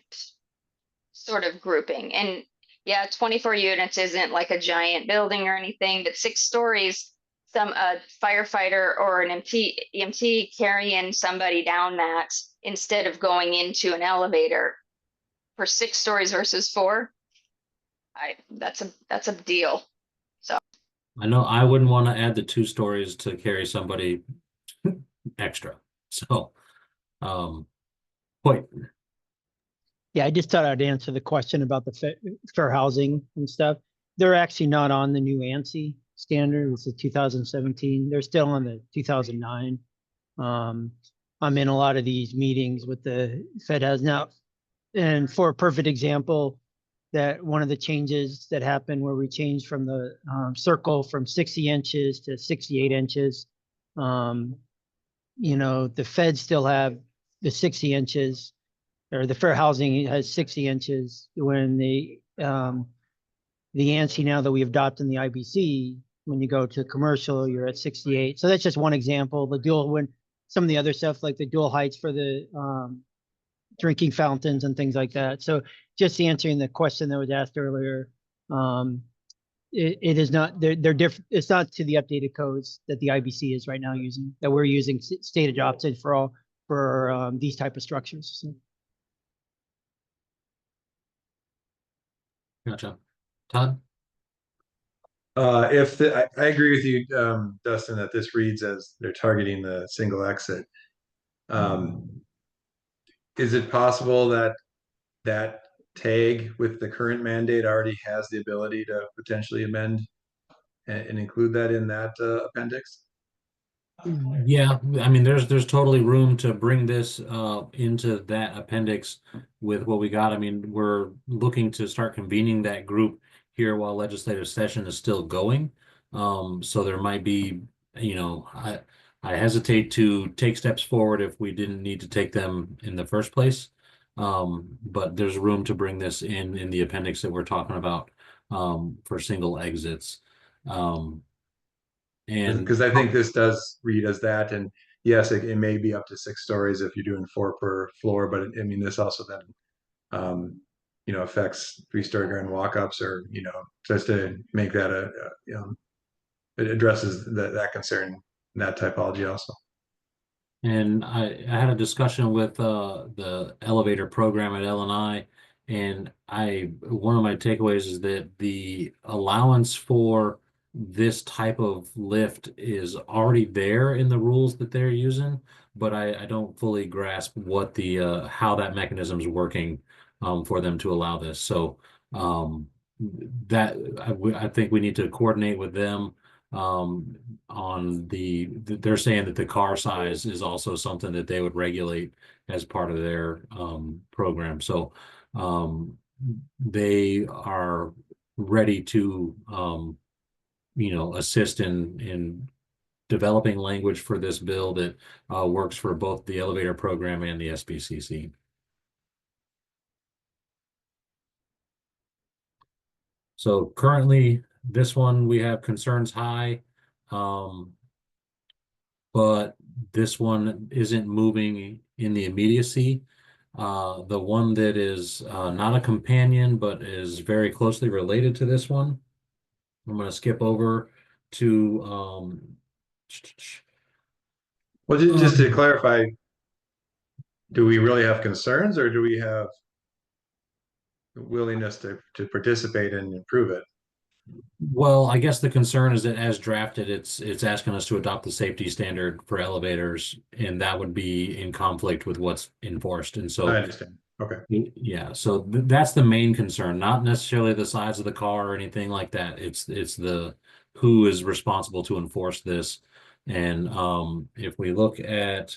S9: sort of grouping. And yeah, 24 units isn't like a giant building or anything, but 6 stories, a firefighter or an EMT carrying somebody down that instead of going into an elevator for 6 stories versus 4, that's a deal. So
S1: I know I wouldn't want to add the 2 stories to carry somebody extra. So, Hoyt.
S6: Yeah, I just thought I'd answer the question about the fair housing and stuff. They're actually not on the new ANSI standard. It's a 2017. They're still on the 2009. I'm in a lot of these meetings with the Fed has now. And for a perfect example, that one of the changes that happened where we changed from the circle from 60 inches to 68 inches, the Fed still have the 60 inches, or the fair housing has 60 inches when the ANSI now that we've adopted in the IBC, when you go to commercial, you're at 68. So that's just one example. The dual, when some of the other stuff like the dual heights for the drinking fountains and things like that. So just answering the question that was asked earlier, it is not, they're different. It's not to the updated codes that the IBC is right now using, that we're using state adopted for all, for these type of structures. So.
S1: Gotcha. Todd?
S8: I agree with you, Dustin, that this reads as they're targeting the single exit. Is it possible that that tag with the current mandate already has the ability to potentially amend and include that in that appendix?
S1: Yeah, I mean, there's totally room to bring this into that appendix with what we got. I mean, we're looking to start convening that group here while legislative session is still going. So there might be, you know, I hesitate to take steps forward if we didn't need to take them in the first place. But there's room to bring this in the appendix that we're talking about for single exits. And
S8: Because I think this does read as that, and yes, it may be up to 6 stories if you're doing 4 per floor, but I mean, this also then, you know, affects 3-story grand walk-ups, or, you know, just to make that you know, it addresses that concern, that typology also.
S1: And I had a discussion with the elevator program at LNI, and one of my takeaways is that the allowance for this type of lift is already there in the rules that they're using, but I don't fully grasp what the how that mechanism is working for them to allow this. So that I think we need to coordinate with them on they're saying that the car size is also something that they would regulate as part of their program. So they are ready to you know, assist in developing language for this bill that works for both the elevator program and the SBCC. So currently, this one, we have concerns high, but this one isn't moving in the immediacy. The one that is not a companion, but is very closely related to this one, I'm going to skip over to
S8: Well, just to clarify, do we really have concerns, or do we have willingness to participate and improve it?
S1: well, I guess the concern is that as drafted, it's asking us to adopt the safety standard for elevators, and that would be in conflict with what's enforced. And so
S8: I understand. Okay.
S1: yeah, so that's the main concern, not necessarily the size of the car or anything like that. It's the who is responsible to enforce this. And if we look at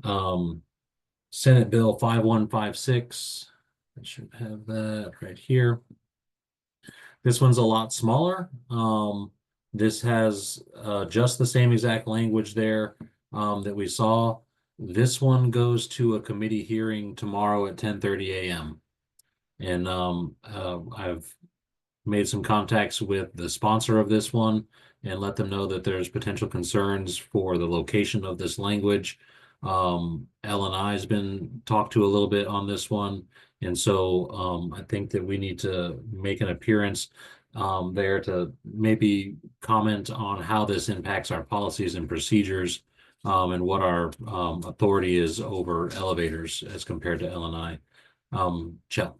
S1: Senate Bill 5156, I should have that right here. This one's a lot smaller. This has just the same exact language there that we saw. This one goes to a committee hearing tomorrow at 10:30 a.m. And I've made some contacts with the sponsor of this one and let them know that there's potential concerns for the location of this language. LNI has been talked to a little bit on this one. And so I think that we need to make an appearance there to maybe comment on how this impacts our policies and procedures and what our authority is over elevators as compared to LNI. Chell.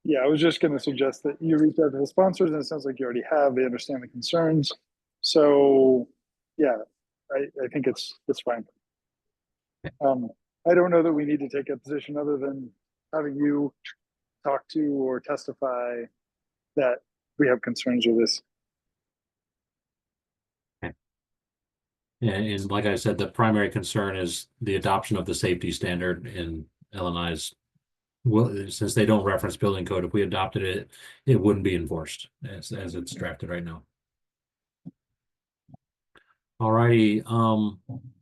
S13: Yeah, I was just going to suggest that you reach out to the sponsors, and it sounds like you already have. They understand the concerns. So, yeah, I think it's fine. I don't know that we need to take a position other than having you talk to or testify that we have concerns with this.
S1: And like I said, the primary concern is the adoption of the safety standard in LNI's. Well, since they don't reference building code, if we adopted it, it wouldn't be enforced as it's drafted right now. All righty.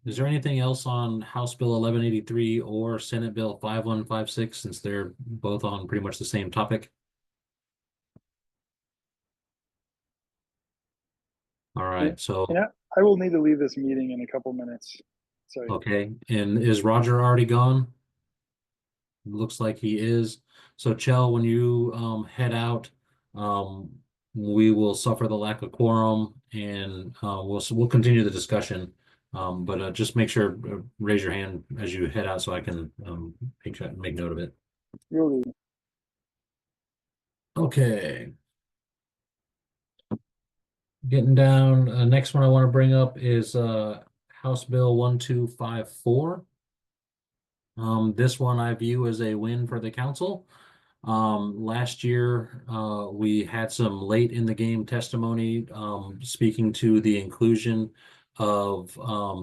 S1: Is there anything else on House Bill 1183 or Senate Bill 5156, since they're both on pretty much the same topic? All right, so
S13: Yeah, I will need to leave this meeting in a couple minutes. Sorry.
S1: okay, and is Roger already gone? Looks like he is. So Chell, when you head out, we will suffer the lack of quorum and we'll continue the discussion. But just make sure, raise your hand as you head out so I can make note of it.
S13: Really,
S1: Okay. Getting down, next one I want to bring up is House Bill 1254. This one I view as a win for the council. Last year, we had some late in the game testimony, speaking to the inclusion of,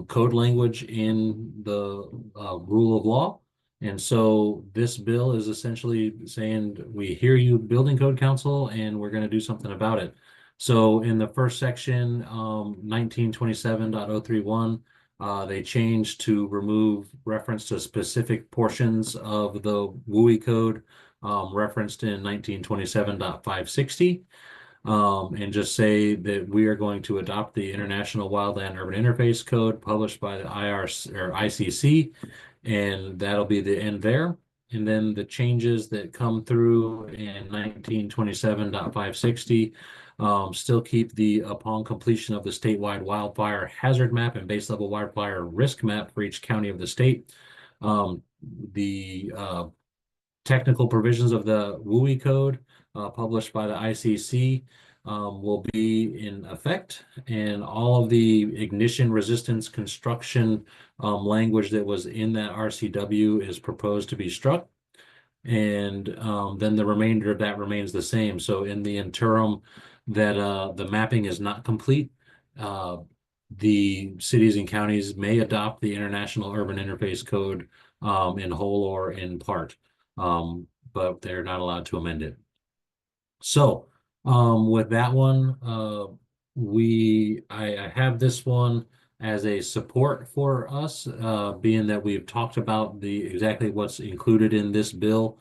S1: code language in the, rule of law. And so this bill is essentially saying, we hear you, Building Code Council, and we're going to do something about it. So in the first section, 1927.031, they changed to remove reference to specific portions of the WUI code, referenced in 1927.560, and just say that we are going to adopt the International Wildland Urban Interface Code published by the ICC, and that'll be the end there. And then the changes that come through in 1927.560 still keep the upon completion of the statewide wildfire hazard map and base level wildfire risk map for each county of the state. The technical provisions of the WUI code published by the ICC will be in effect, and all of the ignition resistance construction language that was in that RCW is proposed to be struck. And then the remainder of that remains the same. So in the interim that the mapping is not complete, the cities and counties may adopt the International Urban Interface Code in whole or in part, but they're not allowed to amend it. So with that one, I have this one as a support for us, being that we've talked about exactly what's included in this bill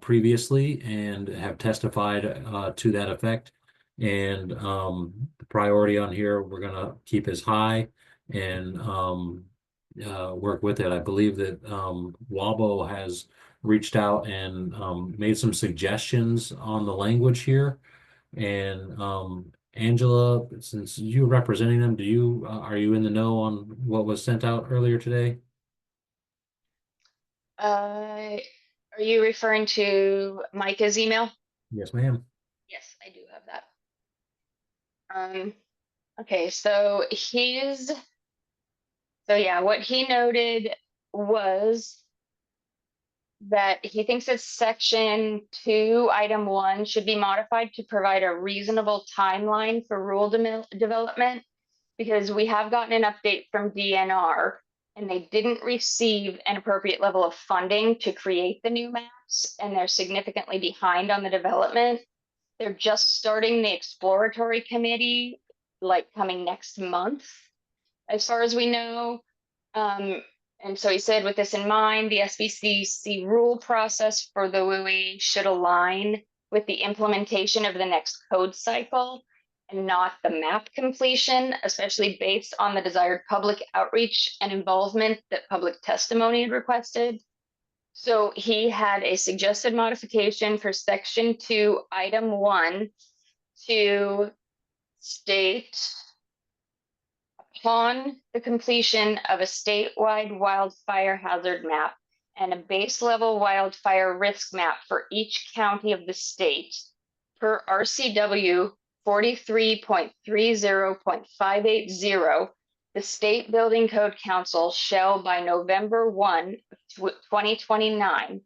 S1: previously and have testified to that effect. And the priority on here, we're gonna keep as high and work with it. I believe that WABO has reached out and made some suggestions on the language here. And Angela, since you're representing them, are you in the know on what was sent out earlier today?
S9: Are you referring to Micah's email?
S1: Yes, ma'am.
S9: Yes, I do have that. Okay, so yeah, what he noted was that he thinks that section 2, item 1 should be modified to provide a reasonable timeline for rule development, because we have gotten an update from DNR and they didn't receive an appropriate level of funding to create the new maps, and they're significantly behind on the development. They're just starting the exploratory committee, like coming next month, as far as we know. And so he said, with this in mind, the SBCC rule process for the WUI should align with the implementation of the next code cycle and not the map completion, especially based on the desired public outreach and involvement that public testimony had requested. So he had a suggested modification for section 2, item 1 to state, upon the completion of a statewide wildfire hazard map and a base level wildfire risk map for each county of the state, per RCW 43.30.580, the State Building Code Council shall by November 1, 2029,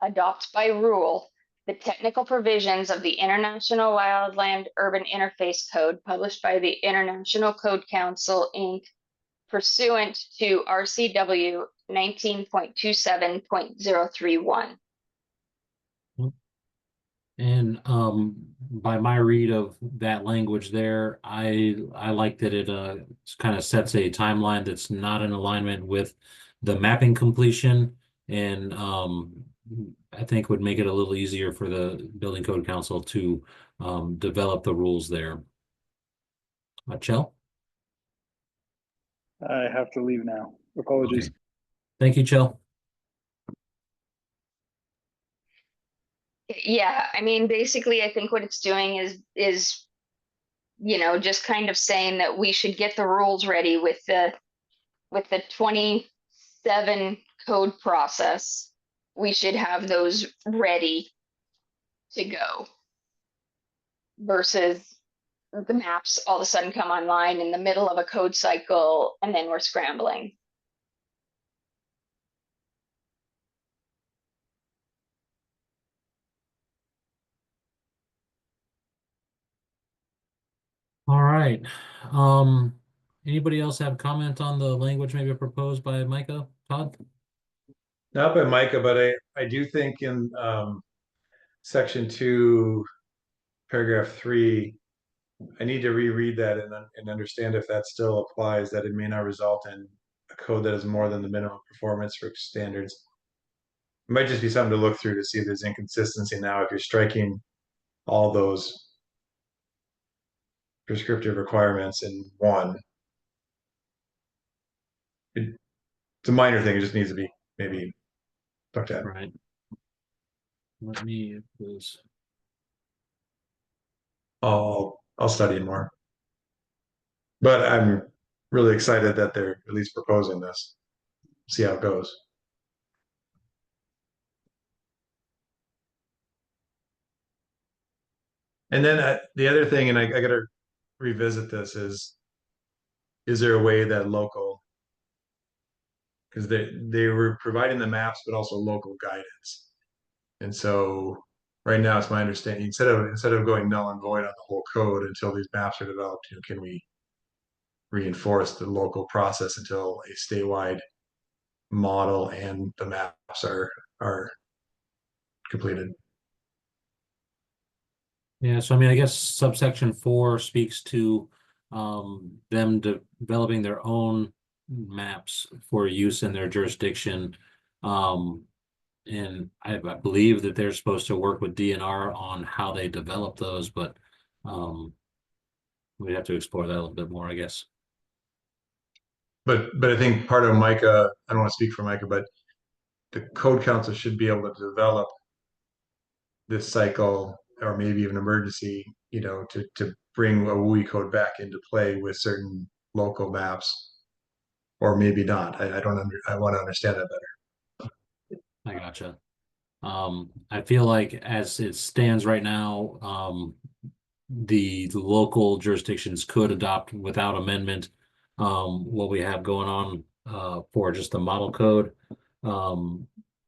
S9: adopt by rule the technical provisions of the International Wildland Urban Interface Code published by the International Code Council, Inc., pursuant to RCW 19.27.031.
S1: And by my read of that language there, I like that it kind of sets a timeline that's not in alignment with the mapping completion, and I think would make it a little easier for the Building Code Council to develop the rules there. Chell?
S13: I have to leave now. Apologies.
S1: Okay. Thank you, Chell.
S9: Yeah, I mean, basically, I think what it's doing is, you know, just kind of saying that we should get the rules ready with the 27 code process. We should have those ready to go versus the maps all of a sudden come online in the middle of a code cycle and then we're scrambling.
S1: All right. Anybody else have comment on the language maybe proposed by Micah? Todd?
S8: Not by Micah, but I do think in section 2, paragraph 3, I need to reread that and understand if that still applies, that it may not result in a code that is more than the minimum performance for standards. It might just be something to look through to see if there's inconsistency now if you're striking all those prescriptive requirements in one. It's a minor thing, it just needs to be maybe looked at.
S1: Right. Let me please.
S8: I'll study it more. But I'm really excited that they're at least proposing this. See how it goes. And then the other thing, and I got to revisit this, is there a way that local, because they were providing the maps, but also local guidance. And so right now it's my understanding, instead of going null and void on the whole code until these maps are developed, you know, can we reinforce the local process until a statewide model and the maps are completed?
S1: Yeah, so I mean, I guess subsection 4 speaks to them developing their own maps for use in their jurisdiction. And I believe that they're supposed to work with DNR on how they develop those, but we'd have to explore that a little bit more, I guess.
S8: But I think part of Micah, I don't want to speak for Micah, but the code council should be able to develop this cycle or maybe even emergency, you know, to bring a WUI code back into play with certain local maps, or maybe not. I want to understand that better.
S1: I gotcha. I feel like as it stands right now, the local jurisdictions could adopt without amendment what we have going on for just the model code.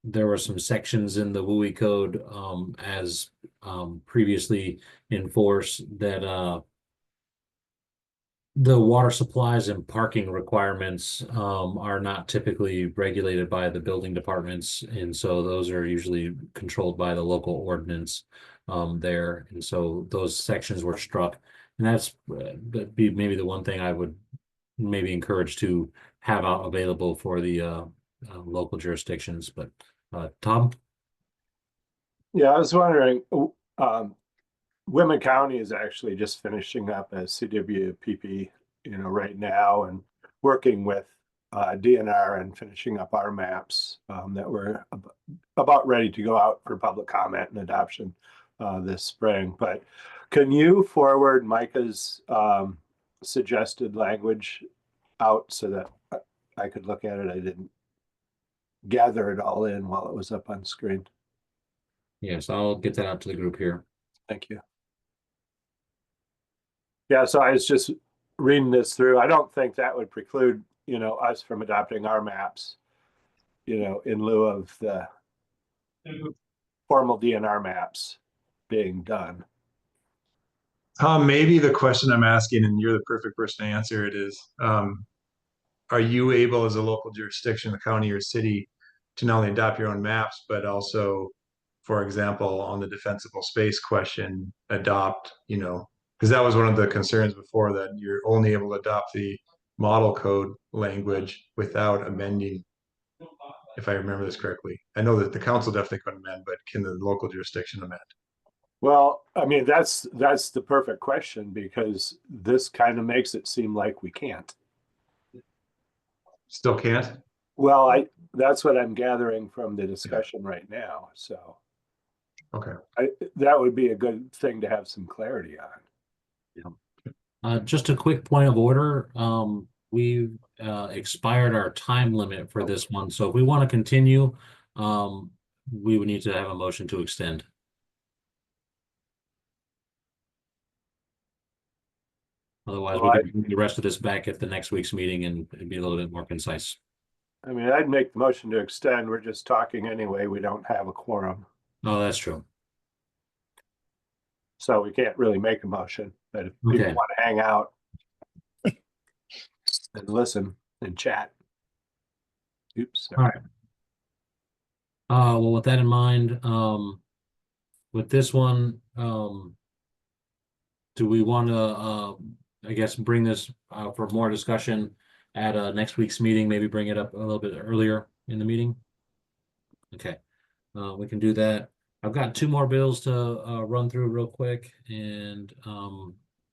S1: There were some sections in the WUI code as previously in force that the water supplies and parking requirements are not typically regulated by the building departments, and so those are usually controlled by the local ordinance there. And so those sections were struck, and that'd be maybe the one thing I would maybe encourage to have out available for the local jurisdictions. But Tom?
S2: Yeah, I was wondering, Wimmon County is actually just finishing up a CWPP, you know, right now, and working with DNR and finishing up our maps that were about ready to go out for public comment and adoption this spring. But can you forward Micah's suggested language out so that I could look at it? I didn't gather it all in while it was up on screen.
S1: Yes, I'll get that out to the group here.
S2: Thank you. Yeah, so I was just reading this through. I don't think that would preclude, you know, us from adopting our maps, you know, in lieu of the formal DNR maps being done.
S8: Tom, maybe the question I'm asking, and you're the perfect person to answer it, is are you able as a local jurisdiction, the county or city, to not only adopt your own maps, but also, for example, on the defensible space question, adopt, you know, because that was one of the concerns before, that you're only able to adopt the model code language without amending, if I remember this correctly. I know that the council definitely could amend, but can the local jurisdiction amend?
S2: Well, I mean, that's the perfect question, because this kind of makes it seem like we can't.
S8: Still can't?
S2: Well, that's what I'm gathering from the discussion right now. So
S8: Okay.
S2: That would be a good thing to have some clarity on.
S1: Just a quick point of order. We expired our time limit for this one, so if we want to continue, we would need to have a motion to extend. Otherwise,
S2: Well,
S1: we can bring the rest of this back at the next week's meeting and it'd be a little bit more concise.
S2: I mean, I'd make the motion to extend. We're just talking anyway. We don't have a quorum,
S1: Oh, that's true.
S2: so we can't really make a motion. But if people
S1: Okay.
S2: want to hang out and listen and chat. Oops.
S1: All right. Well, with that in mind, with this one, do we want to, I guess, bring this for more discussion at next week's meeting? Maybe bring it up a little bit earlier in the meeting. Okay, we can do that. I've got two more bills to run through real quick, and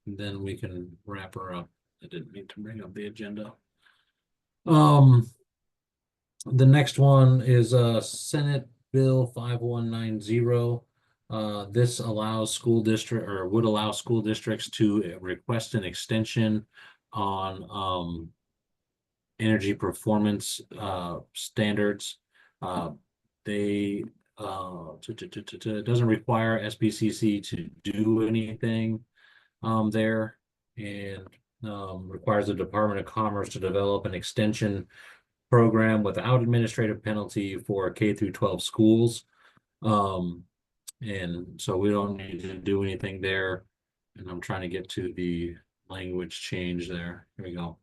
S1: then we can wrap her up. I didn't mean to bring up the agenda. The next one is Senate Bill 5190. This allows school district, or would allow school districts to request an extension on energy performance standards. They it doesn't require SBCC to do anything there, and requires the Department of Commerce to develop an extension program without administrative penalty for K through 12 schools. And so we don't need to do anything there. And I'm trying to get to the language change there. Here we go.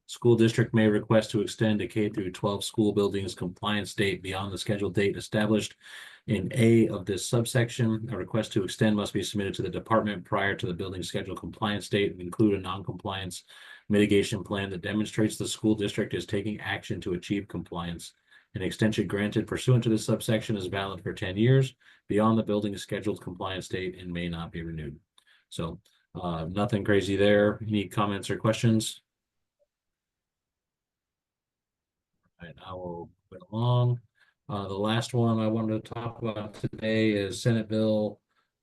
S1: School district may request to extend a K through 12 school buildings compliance date beyond the scheduled date established in A of this subsection. A request to extend must be submitted to the department prior to the building schedule compliance date and include a non-compliance mitigation plan that demonstrates the school district is taking action to achieve compliance. An extension granted pursuant to this subsection is valid for 10 years beyond the building's scheduled compliance date and may not be renewed. So nothing crazy there. Any comments or questions? All right, I will put along. The last one I wanted to talk about today is Senate Bill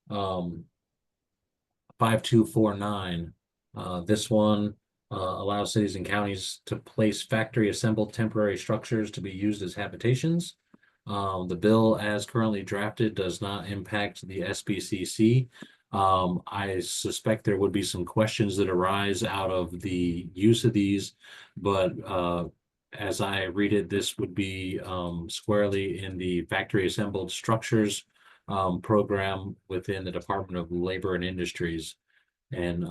S1: 5249. This one allows cities and counties to place factory assembled temporary structures to be used as habitations. The bill as currently drafted does not impact the SBCC. I suspect there would be some questions that arise out of the use of these, but as I read it, this would be squarely in the factory assembled structures program within the Department of Labor and Industries. And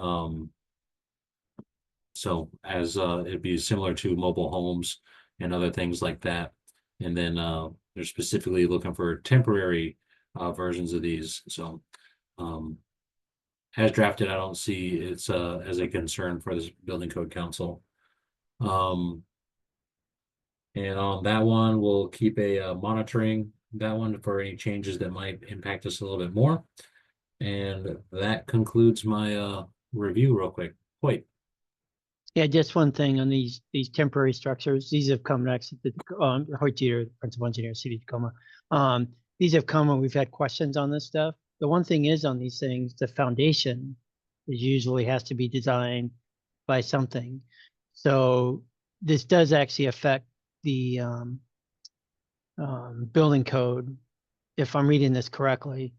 S1: so as it'd be similar to mobile homes and other things like that. And then they're specifically looking for temporary versions of these. So as drafted, I don't see it's as a concern for this building code council. And on that one, we'll keep a monitoring that one for any changes that might impact us a little bit more. And that concludes my review real quick. Wait.
S6: Yeah, just one thing on these temporary structures. These have come next. Hoyt Jeter, principal engineer, City of Tacoma. These have come when we've had questions on this stuff. The one thing is on these things, the foundation is usually has to be designed by something. So this does actually affect the building code, if I'm reading this correctly,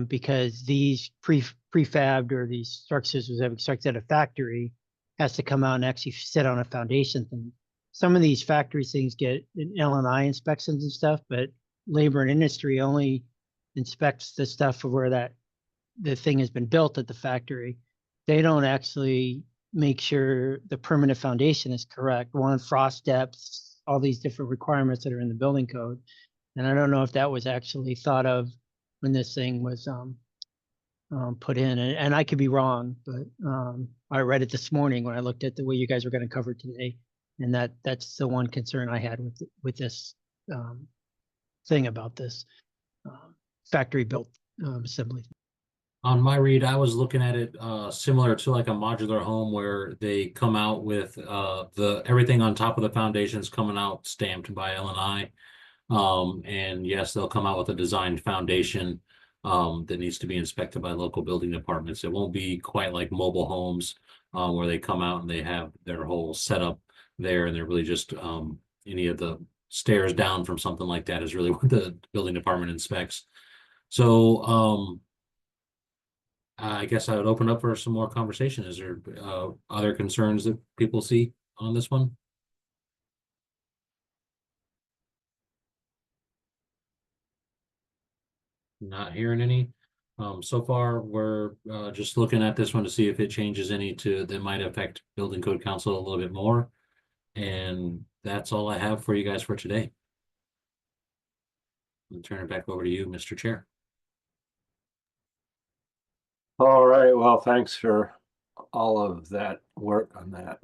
S6: because these prefabbed or these structures was constructed at a factory has to come out and actually sit on a foundation thing. Some of these factory things get L&I inspections and stuff, but labor and industry only inspects the stuff for where the thing has been built at the factory. They don't actually make sure the permanent foundation is correct. One, frost depths, all these different requirements that are in the building code. And I don't know if that was actually thought of when this thing was put in, and I could be wrong, but I read it this morning when I looked at the way you guys were going to cover today, and that's the one concern I had with this thing about this factory built assembly.
S1: On my read, I was looking at it similar to like a modular home where they come out with everything on top of the foundations coming out stamped by L&I. And yes, they'll come out with a designed foundation that needs to be inspected by local building departments. It won't be quite like mobile homes, where they come out and they have their whole setup there, and they're really just, any of the stairs down from something like that is really what the building department inspects. So, I guess I would open up for some more conversation. Is there, other concerns that people see on this one? Not hearing any. So far, we're just looking at this one to see if it changes any that might affect building code council a little bit more. And that's all I have for you guys for today. I'll turn it back over to you, Mr. Chair.
S2: All right, well, thanks for all of that work on that.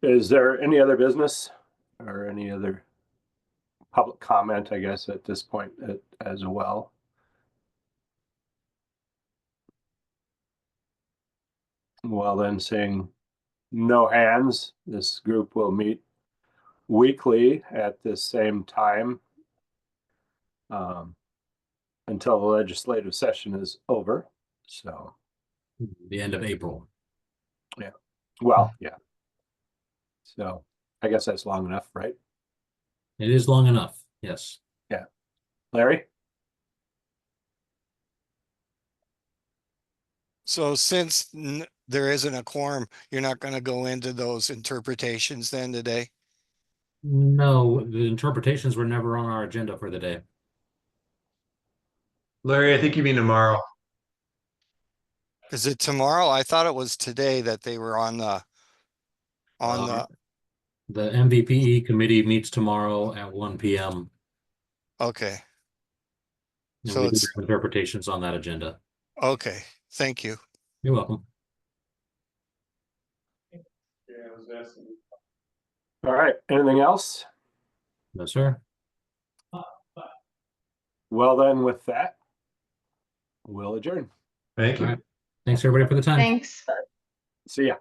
S2: Is there any other business or any other public comment, I guess, at this point as well? Well, then, seeing no hands, this group will meet weekly at this same time until the legislative session is over. So
S1: The end of April.
S2: yeah, well, yeah. So I guess that's long enough, right?
S1: It is long enough. Yes.
S2: Yeah. Larry?
S4: So since there isn't a quorum, you're not going to go into those interpretations then today?
S1: No, the interpretations were never on our agenda for the day.
S8: Larry, I think you mean tomorrow.
S4: Is it tomorrow? I thought it was today that they were on the,
S1: The MVPE committee meets tomorrow at 1 p.m.
S4: okay.
S1: And
S4: So
S1: we do
S4: it's,
S1: have interpretations on that agenda.
S4: okay, thank you.
S1: You're welcome.
S2: All right, anything else?
S1: No, sir.
S2: Well, then with that, we'll adjourn.
S8: Thank you.
S1: All right. Thanks everybody for the time.
S9: Thanks.
S2: See ya.